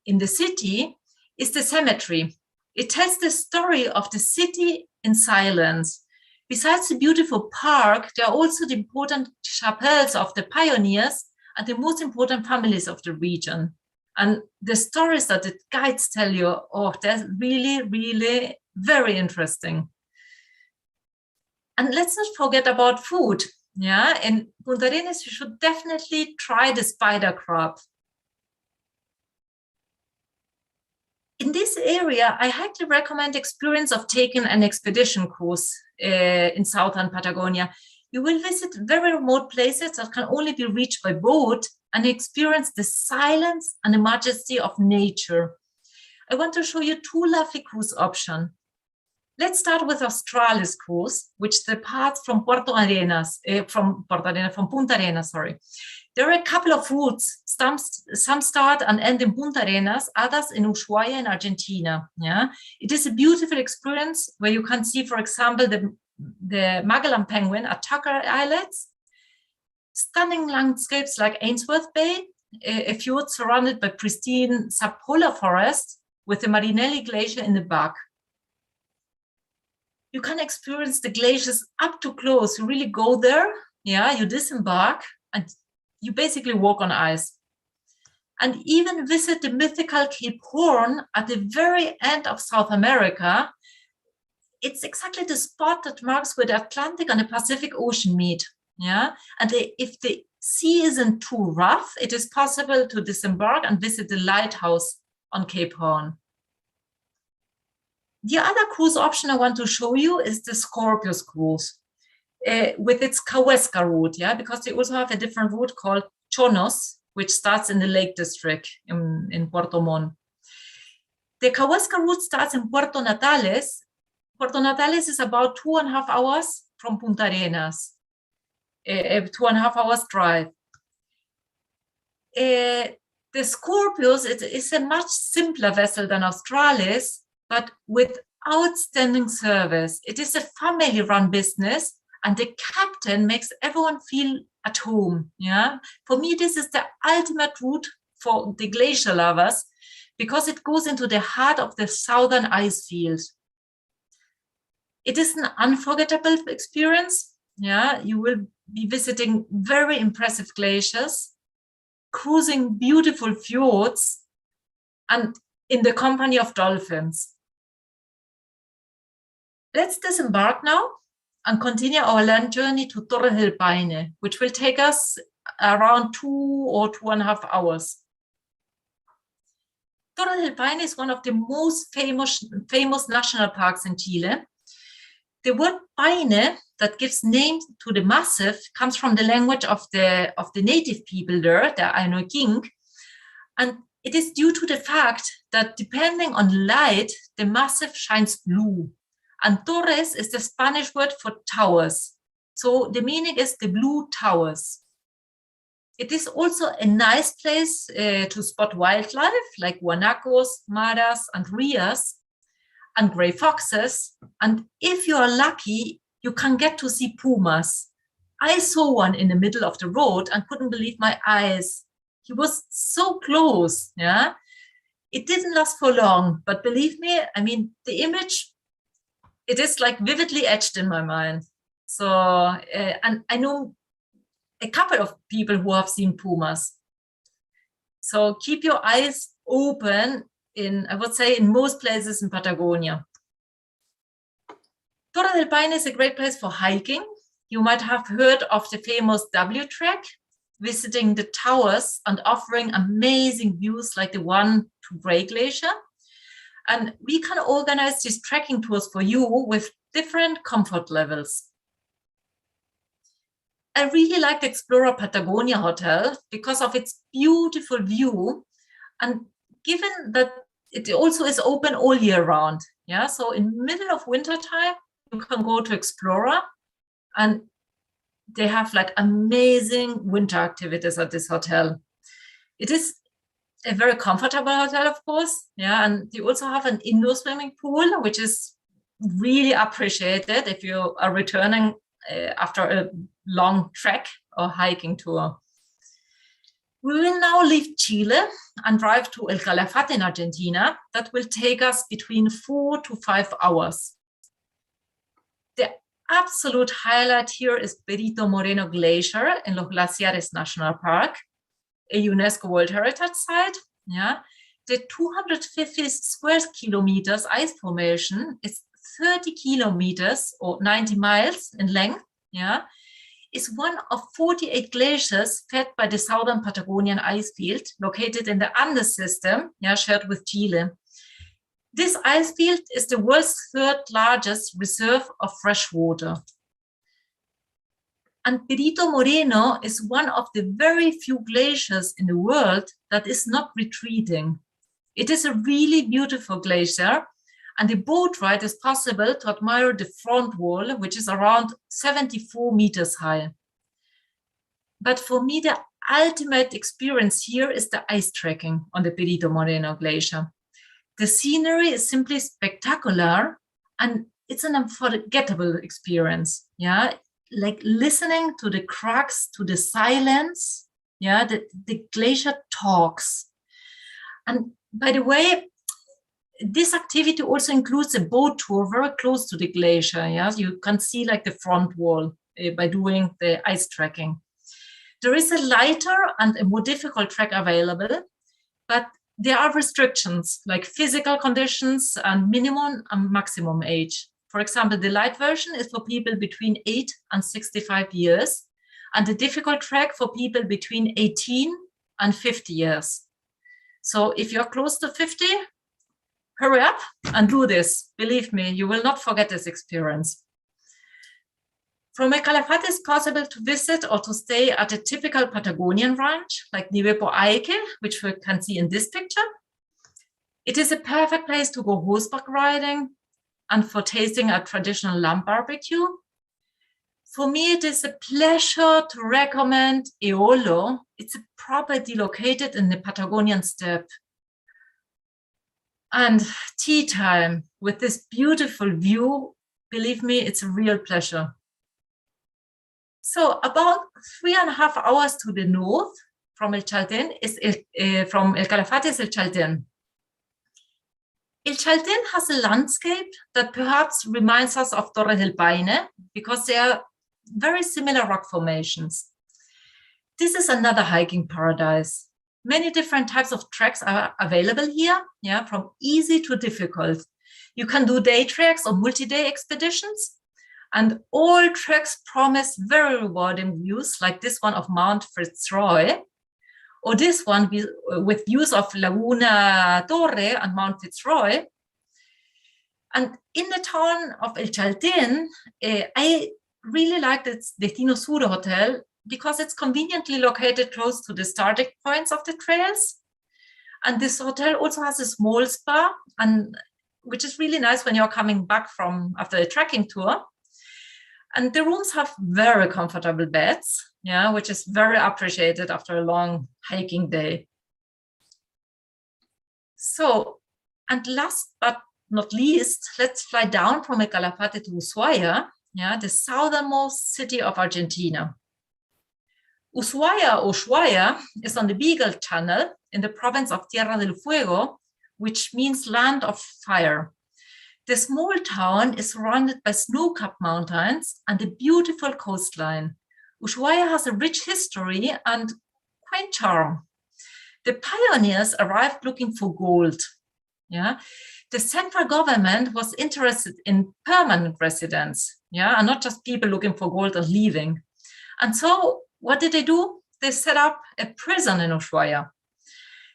the city is the cemetery. It tells the story of the city in silence. Besides the beautiful park, there are also the important chapels of the pioneers and the most important families of the region. And the stories that the guides tell you, oh, they're really, really very interesting. And let's not forget about food. Yeah, in Punta Arenas, you should definitely try the spider crab. In this area, I highly recommend the experience of taking an expedition cruise in southern Patagonia. You will visit very remote places that can only be reached by boat and experience the silence and the majesty of nature. I want to show you two lovely cruise options. Let's start with Australis cruise, which departs from Punta Arenas, sorry. There are a couple of routes. Some start and end in Punta Arenas, others in Ushuaia in Argentina. Yeah, it is a beautiful experience where you can see, for example, the Magellan penguin at Tucker Islets, stunning landscapes like Ainsworth Bay, a fjord surrounded by pristine subpolar forest with the Marinelli Glacier in the back. you can experience the glaciers up to close. You really go there, yeah, you disembark and you basically walk on ice. And even visit the mythical Cape Horn at the very end of South America. It's exactly the spot that marks where the Atlantic and the Pacific Ocean meet. Yeah, and if the sea isn't too rough, it is possible to disembark and visit the lighthouse on Cape Horn. The other cruise option I want to show you is the Scorpius cruise with its Kawesca route, yeah, because they also have a different route called Chonos, which starts in the Lake District in Puerto Montt. The Kawesca route starts in Puerto Natales. Puerto Natales is about 2.5 hours from Punta Arenas, 2.5 hours drive. The Scorpius is a much simpler vessel than Australis, but with outstanding service. It is a family-run business, and the captain makes everyone feel at home. Yeah, for me, this is the ultimate route for the glacier lovers because it goes into the heart of the southern ice field. It is an unforgettable experience. Yeah, you will be visiting very impressive glaciers, cruising beautiful fjords, and in the company of dolphins. Let's disembark now and continue our land journey to Torre del Paine, which will take us around 2 or 2.5 hours. Torre del Paine is one of the most famous national parks in Chile. The word Paine, that gives name to the massif, comes from the language of the native people there, the Ainu King, and it is due to the fact that depending on light, the massif shines blue. And torres is the Spanish word for towers. So the meaning is the blue towers. It is also a nice place to spot wildlife like guanacos, maras, and rheas, and gray foxes. And if you are lucky, you can get to see pumas. I saw one in the middle of the road and couldn't believe my eyes. He was so close, yeah. It didn't last for long, but believe me, I mean, the image, it is like vividly etched in my mind. So, and I know a couple of people who have seen pumas. So keep your eyes open I would say, in most places in Patagonia. Torre del Paine is a great place for hiking. You might have heard of the famous W Trek, visiting the towers and offering amazing views like the one to Grey Glacier. And we can organize these trekking tours for you with different comfort levels. I really like the Explorer Patagonia Hotel because of its beautiful view, and given that it also is open all year round. Yeah, so in the middle of winter time, you can go to Explorer, and they have like amazing winter activities at this hotel. It is a very comfortable hotel, of course. Yeah, and you also have an indoor swimming pool, which is really appreciated if you are returning after a long trek or hiking tour. We will now leave Chile and drive to El Calafate in Argentina. That will take us between 4 to 5 hours. The absolute highlight here is Perito Moreno Glacier in Los Glaciares National Park, a UNESCO World Heritage Site. Yeah, the 250 square kilometers ice formation is 30 kilometers or 90 miles in length. Yeah, is one of 48 glaciers fed by the southern Patagonian ice field, located in the Andes system, yeah, shared with Chile. This ice field is the world's 3rd largest reserve of fresh water. And Perito Moreno is one of the very few glaciers in the world that is not retreating. It is a really beautiful glacier, and the boat ride is possible to admire the front wall, which is around 74 meters high. But for me, the ultimate experience here is the ice trekking on the Perito Moreno Glacier. The scenery is simply spectacular, and it's an unforgettable experience. Yeah, like listening to the cracks, to the silence. Yeah, the glacier talks. And by the way, this activity also includes a boat tour very close to the glacier. Yeah, you can see like the front wall by doing the ice trekking. There is a lighter and a more difficult trek available, but there are restrictions like physical conditions and minimum and maximum age. For example, the light version is for people between 8 and 65 years, and the difficult trek for people between 18 and 50 years. So if you're close to 50, hurry up and do this. Believe me, you will not forget this experience. From El Calafate, it's possible to visit or to stay at a typical Patagonian ranch, like Nivepo Aike, which we can see in this picture. It is a perfect place to go horseback riding and for tasting a traditional lamb barbecue. For me, it is a pleasure to recommend Eolo. It's a property located in the Patagonian steppe. And tea time with this beautiful view, believe me, it's a real pleasure. So about 3.5 hours to the north from El Chaltén from El Calafate is El Chaltén. El Chaltén has a landscape that perhaps reminds us of Torre del Paine because they are very similar rock formations. This is another hiking paradise. Many different types of treks are available here, yeah, from easy to difficult. You can do day treks or multi-day expeditions, and all treks promise very rewarding views like this one of Mount Fitzroy, or this one with views of Laguna Torre and Mount Fitzroy. And in the town of El Chaltén, I really like this Destino Sur hotel because it's conveniently located close to the starting points of the trails. And this hotel also has a small spa, and which is really nice when you're coming back from after a trekking tour. And the rooms have very comfortable beds, yeah, which is very appreciated after a long hiking day. So, and last but not least, let's fly down from El Calafate to Ushuaia, yeah, the southernmost city of Argentina. Ushuaia is on the Beagle Channel in the province of Tierra del Fuego, which means land of fire. The small town is surrounded by snow-capped mountains and a beautiful coastline. Ushuaia has a rich history and quaint charm. The pioneers arrived looking for gold. Yeah, the central government was interested in permanent residents, yeah, and not just people looking for gold and leaving. And so what did they do? They set up a prison in Ushuaia.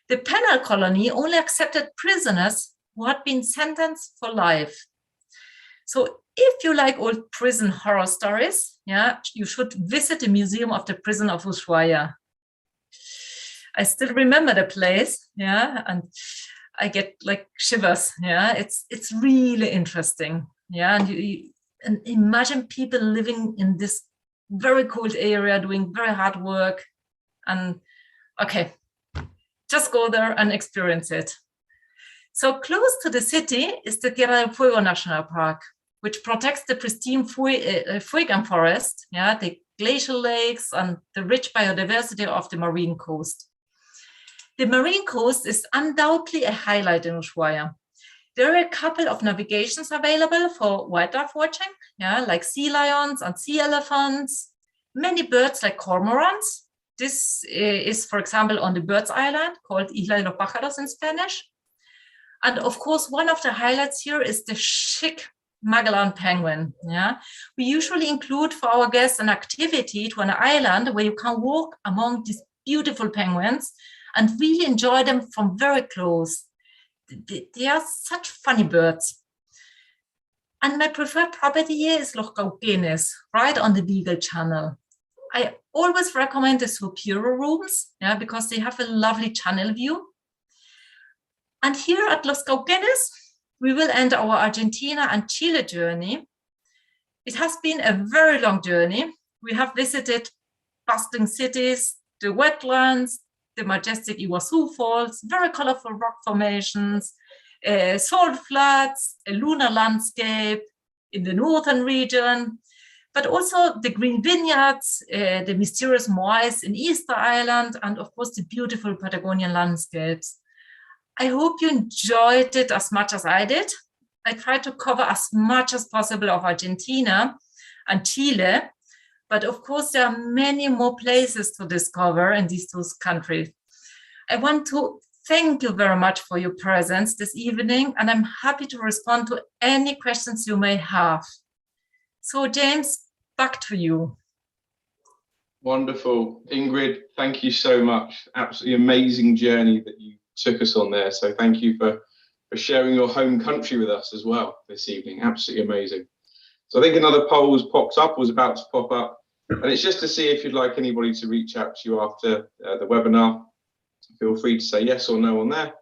The penal colony only accepted prisoners who had been sentenced for life. So if you like old prison horror stories, yeah, you should visit the Museum of the Prison of Ushuaia. I still remember the place, yeah, and I get like shivers, yeah. It's really interesting, yeah. And imagine people living in this very cold area, doing very hard work, and okay, just go there and experience it. So close to the city is the Tierra del Fuego National Park, which protects the pristine Fuegan forest, yeah, the glacial lakes, and the rich biodiversity of the marine coast. The marine coast is undoubtedly a highlight in Ushuaia. There are a couple of navigations available for wildlife watching, yeah, like sea lions and sea elephants, many birds like cormorants. This is, for example, on the Birds Island, called Isla de los Pájaros in Spanish. And of course, one of the highlights here is the chic Magellan penguin. Yeah, we usually include for our guests an activity to an island where you can walk among these beautiful penguins and really enjoy them from very close. They are such funny birds. And my preferred property here is Los Cauquenes, right on the Beagle Channel. I always recommend the Superior rooms, yeah, because they have a lovely channel view. And here at Los Cauquenes, we will end our Argentina and Chile journey. It has been a very long journey. We have visited bustling cities, the wetlands, the majestic Iguazu Falls, very colorful rock formations, salt floods, a lunar landscape in the northern region, but also the green vineyards, the mysterious moais in Easter Island, and of course the beautiful Patagonian landscapes. I hope you enjoyed it as much as I did. I tried to cover as much as possible of Argentina and Chile, but of course there are many more places to discover in these two countries. I want to thank you very much for your presence this evening, and I'm happy to respond to any questions you may have. So James, back to you. Wonderful. Ingrid, thank you so much. Absolutely amazing journey that you took us on there. So thank you for sharing your home country with us as well this evening. Absolutely amazing. So I think another poll was popped up, was about to pop up, and it's just to see if you'd like anybody to reach out to you after the webinar. Feel free to say yes or no on there.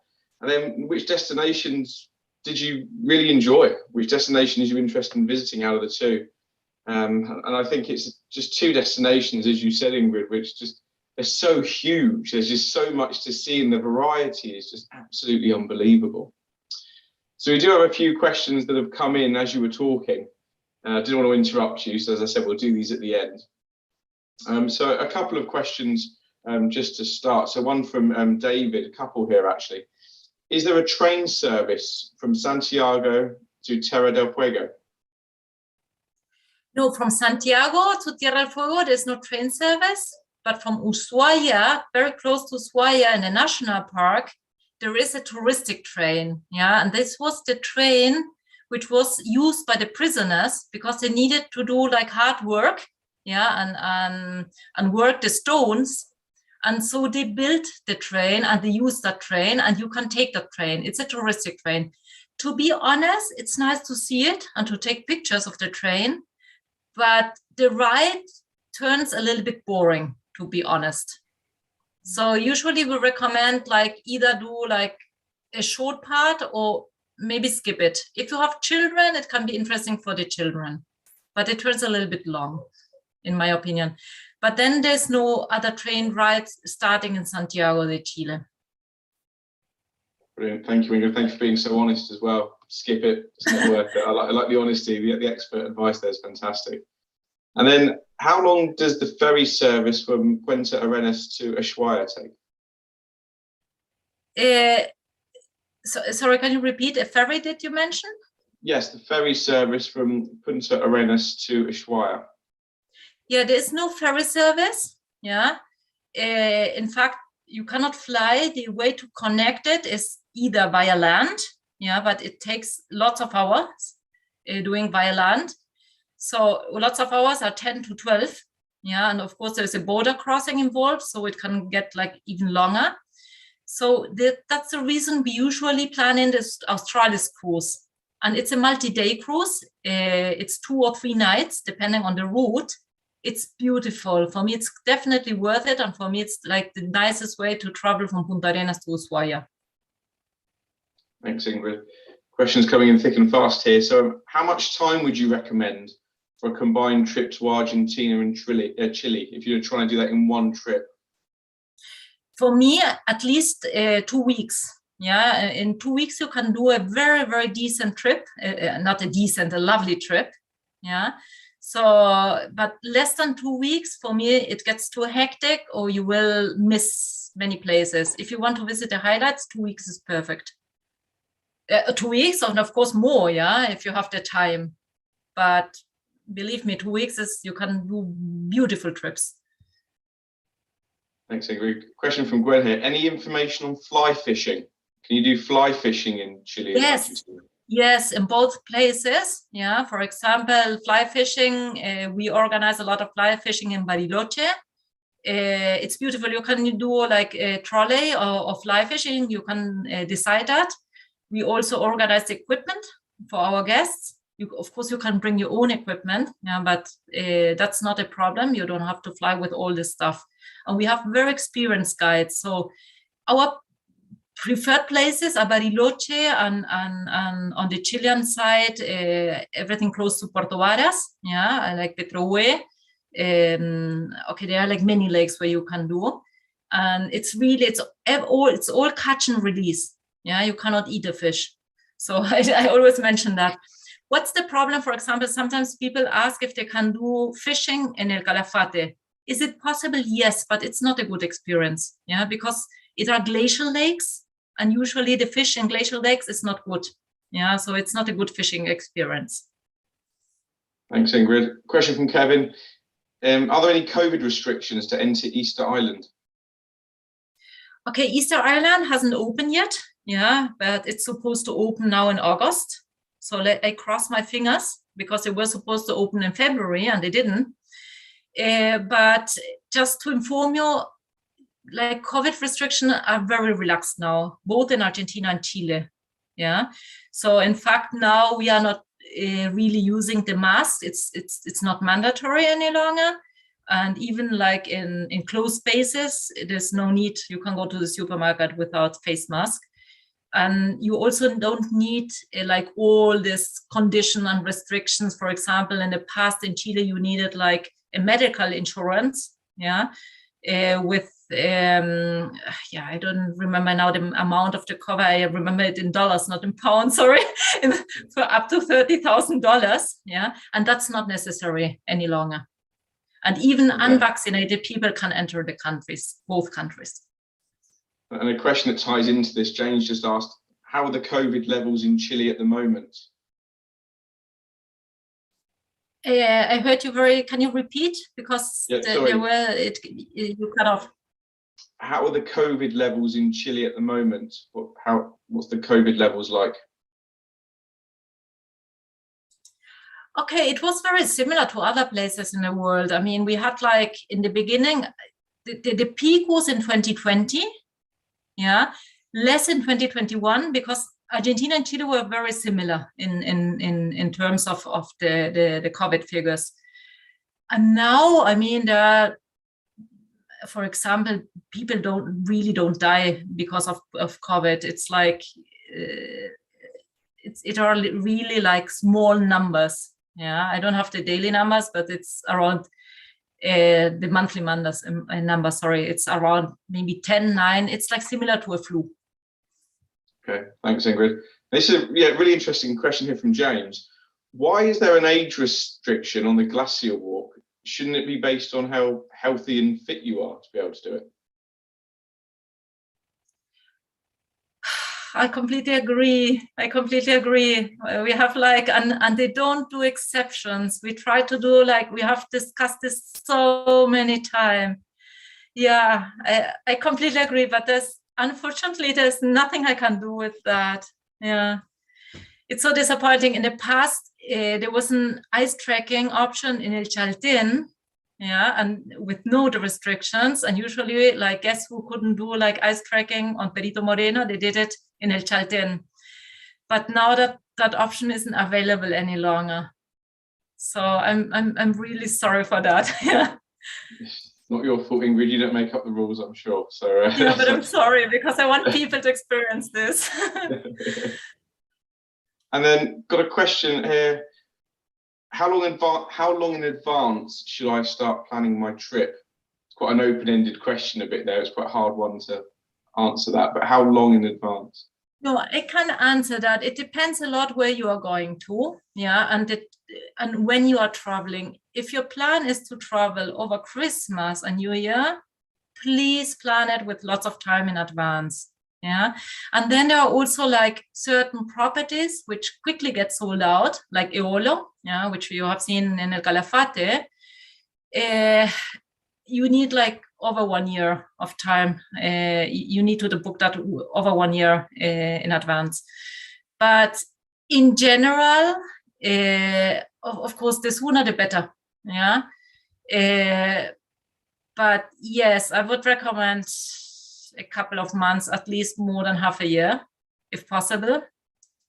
And then which destinations did you really enjoy? Which destinations are you interested in visiting out of the two? And I think it's just two destinations, as you said, Ingrid, which just, they're so huge. There's just so much to see, and the variety is just absolutely unbelievable. So we do have a few questions that have come in as you were talking. I didn't want to interrupt you, so as I said, we'll do these at the end. So a couple of questions just to start. So one from David, a couple here actually. Is there a train service from Santiago to Tierra del Fuego? No, from Santiago to Tierra del Fuego, there's no train service, but from Ushuaia, very close to Ushuaia in the national park, there is a touristic train. Yeah, and this was the train which was used by the prisoners because they needed to do like hard work, yeah, and work the stones. And so they built the train and they used that train, and you can take that train. It's a touristic train. To be honest, it's nice to see it and to take pictures of the train, but the ride turns a little bit boring, to be honest. So usually we recommend like either do like a short part or maybe skip it. If you have children, it can be interesting for the children, but it turns a little bit long, in my opinion. But then there's no other train rides starting in Santiago de Chile. Brilliant. Thank you, Ingrid. Thank you for being so honest as well. Skip it. It's not worth it. I like the honesty. The expert advice there is fantastic. And then how long does the ferry service from Punta Arenas to Ushuaia take? Sorry, can you repeat? A ferry did you mention? Yes, the ferry service from Punta Arenas to Ushuaia. Yeah, there is no ferry service. Yeah. In fact, you cannot fly. The way to connect it is either via land. Yeah, but it takes lots of hours doing via land. So lots of hours are 10 to 12. Yeah, and of course there's a border crossing involved, so it can get like even longer. So that's the reason we usually plan in this Australis cruise. And it's a multi-day cruise. It's 2 or 3 nights, depending on the route. It's beautiful. For me, it's definitely worth it. And for me, it's like the nicest way to travel from Punta Arenas to Ushuaia. Thanks, Ingrid. Questions coming in thick and fast here. So how much time would you recommend for a combined trip to Argentina and Chile, if you're trying to do that in one trip? For me, at least 2 weeks. Yeah, in 2 weeks, you can do a very, very decent trip. Not a decent, a lovely trip. Yeah. So, but less than 2 weeks, for me, it gets too hectic or you will miss many places. If you want to visit the highlights, 2 weeks is perfect. 2 weeks, and of course more, yeah, if you have the time. But believe me, 2 weeks is, you can do beautiful trips. Thanks, Ingrid. Question from Gwen here. Any information on fly fishing? Can you do fly fishing in Chile? Yes. Yes, in both places. Yeah, for example, fly fishing, we organize a lot of fly fishing in Bariloche. It's beautiful. You can do like a trolley or fly fishing. You can decide that. We also organize the equipment for our guests. Of course, you can bring your own equipment, yeah, but that's not a problem. You don't have to fly with all this stuff. And we have very experienced guides. So our preferred places are Bariloche and on the Chilean side, everything close to Puerto Varas, yeah, like Petrohue. Okay, there are like many lakes where you can do, and it's really it's all catch and release. Yeah, you cannot eat the fish. So I always mention that. What's the problem? For example, sometimes people ask if they can do fishing in El Calafate. Is it possible? Yes, but it's not a good experience. Yeah, because it are glacial lakes. and usually the fish in glacial lakes is not good. Yeah, so it's not a good fishing experience. Thanks, Ingrid. Question from Kevin. Are there any COVID restrictions to enter Easter Island? Okay, Easter Island hasn't opened yet, yeah, but it's supposed to open now in August. So I cross my fingers because they were supposed to open in February and they didn't. But just to inform you, like COVID restrictions are very relaxed now, both in Argentina and Chile. Yeah, so in fact now we are not really using the mask. It's not mandatory any longer. And even like in closed spaces, there's no need. You can go to the supermarket without face mask. And you also don't need like all this condition and restrictions. For example, in the past in Chile, you needed like a medical insurance, yeah, with, I don't remember now the amount of the cover. I remember it in dollars, not in pounds, sorry, for up to $30,000, yeah. And that's not necessary any longer. And even unvaccinated people can enter the countries, both countries. And a question that ties into this, James just asked, how are the COVID levels in Chile at the moment? I heard you can you repeat? Because you cut off. How are the COVID levels in Chile at the moment? What's the COVID levels like? Okay, it was very similar to other places in the world. I mean, we had like in the beginning, the peak was in 2020, yeah, less in 2021 because Argentina and Chile were very similar in terms of the COVID figures. And now, I mean, for example, people don't die because of COVID. It's like it are really like small numbers. Yeah, I don't have the daily numbers, but it's around the monthly numbers. Sorry, it's around maybe 10, 9. It's like similar to a flu. Okay, thanks, Ingrid. This is a really interesting question here from James. Why is there an age restriction on the glacier walk? Shouldn't it be based on how healthy and fit you are to be able to do it? I completely agree. We have like, and they don't do exceptions. We try to do like, we have discussed this so many times. Yeah, I completely agree, but unfortunately, there's nothing I can do with that. Yeah, it's so disappointing. In the past, there was an ice trekking option in El Chaltén, yeah, and with no restrictions. And usually, like, guess who couldn't do like ice trekking on Perito Moreno? They did it in El Chaltén. But now that option isn't available any longer. So I'm really sorry for that. Yeah. Not your fault, Ingrid. You don't make up the rules, I'm sure. So yeah, but I'm sorry because I want people to experience this. And then got a question here. How long in advance should I start planning my trip? It's quite an open-ended question a bit there. It's quite a hard one to answer that. But how long in advance? No, I can answer that. It depends a lot where you are going to, yeah, and when you are traveling. If your plan is to travel over Christmas and New Year, please plan it with lots of time in advance, yeah. And then there are also like certain properties which quickly get sold out, like Eolo, yeah, which you have seen in El Calafate. You need like over 1 year of time. You need to book that over 1 year in advance. But in general, of course, the sooner the better. Yeah. But yes, I would recommend a couple of months, at least more than half a year, if possible.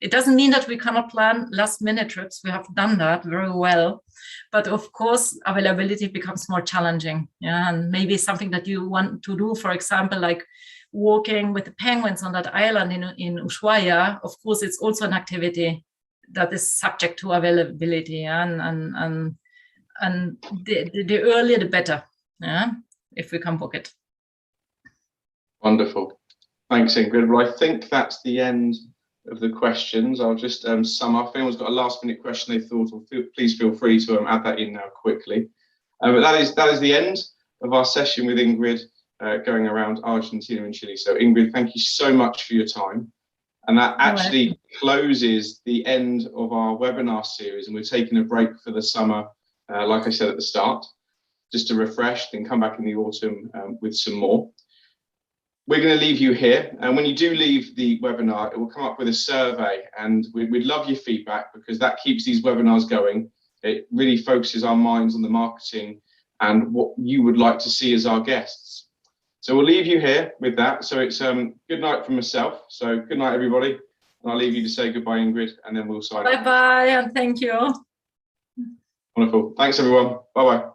It doesn't mean that we cannot plan last-minute trips. We have done that very well. But of course, availability becomes more challenging. Yeah, and maybe something that you want to do, for example, like walking with the penguins on that island in Ushuaia, of course, it's also an activity that is subject to availability. And the earlier, the better, yeah, if we can book it. Wonderful. Thanks, Ingrid. Well, I think that's the end of the questions. I'll just sum up. If anyone's got a last minute question they thought of, please feel free to add that in now quickly. But that is the end of our session with Ingrid. going around Argentina and Chile. So Ingrid, thank you so much for your time. And that actually closes the end of our webinar series, and we're taking a break for the summer, like I said at the start, just to refresh, then come back in the autumn with some more. We're going to leave you here, and when you do leave the webinar, it will come up with a survey, and we'd love your feedback, because that keeps these webinars going. It really focuses our minds on the marketing and what you would like to see as our guests. So we'll leave you here with that. So it's good night from myself. So good night, everybody. And I'll leave you to say goodbye, Ingrid, and then we'll sign off. Bye-bye, and thank you. Wonderful. Thanks, everyone. Bye-bye.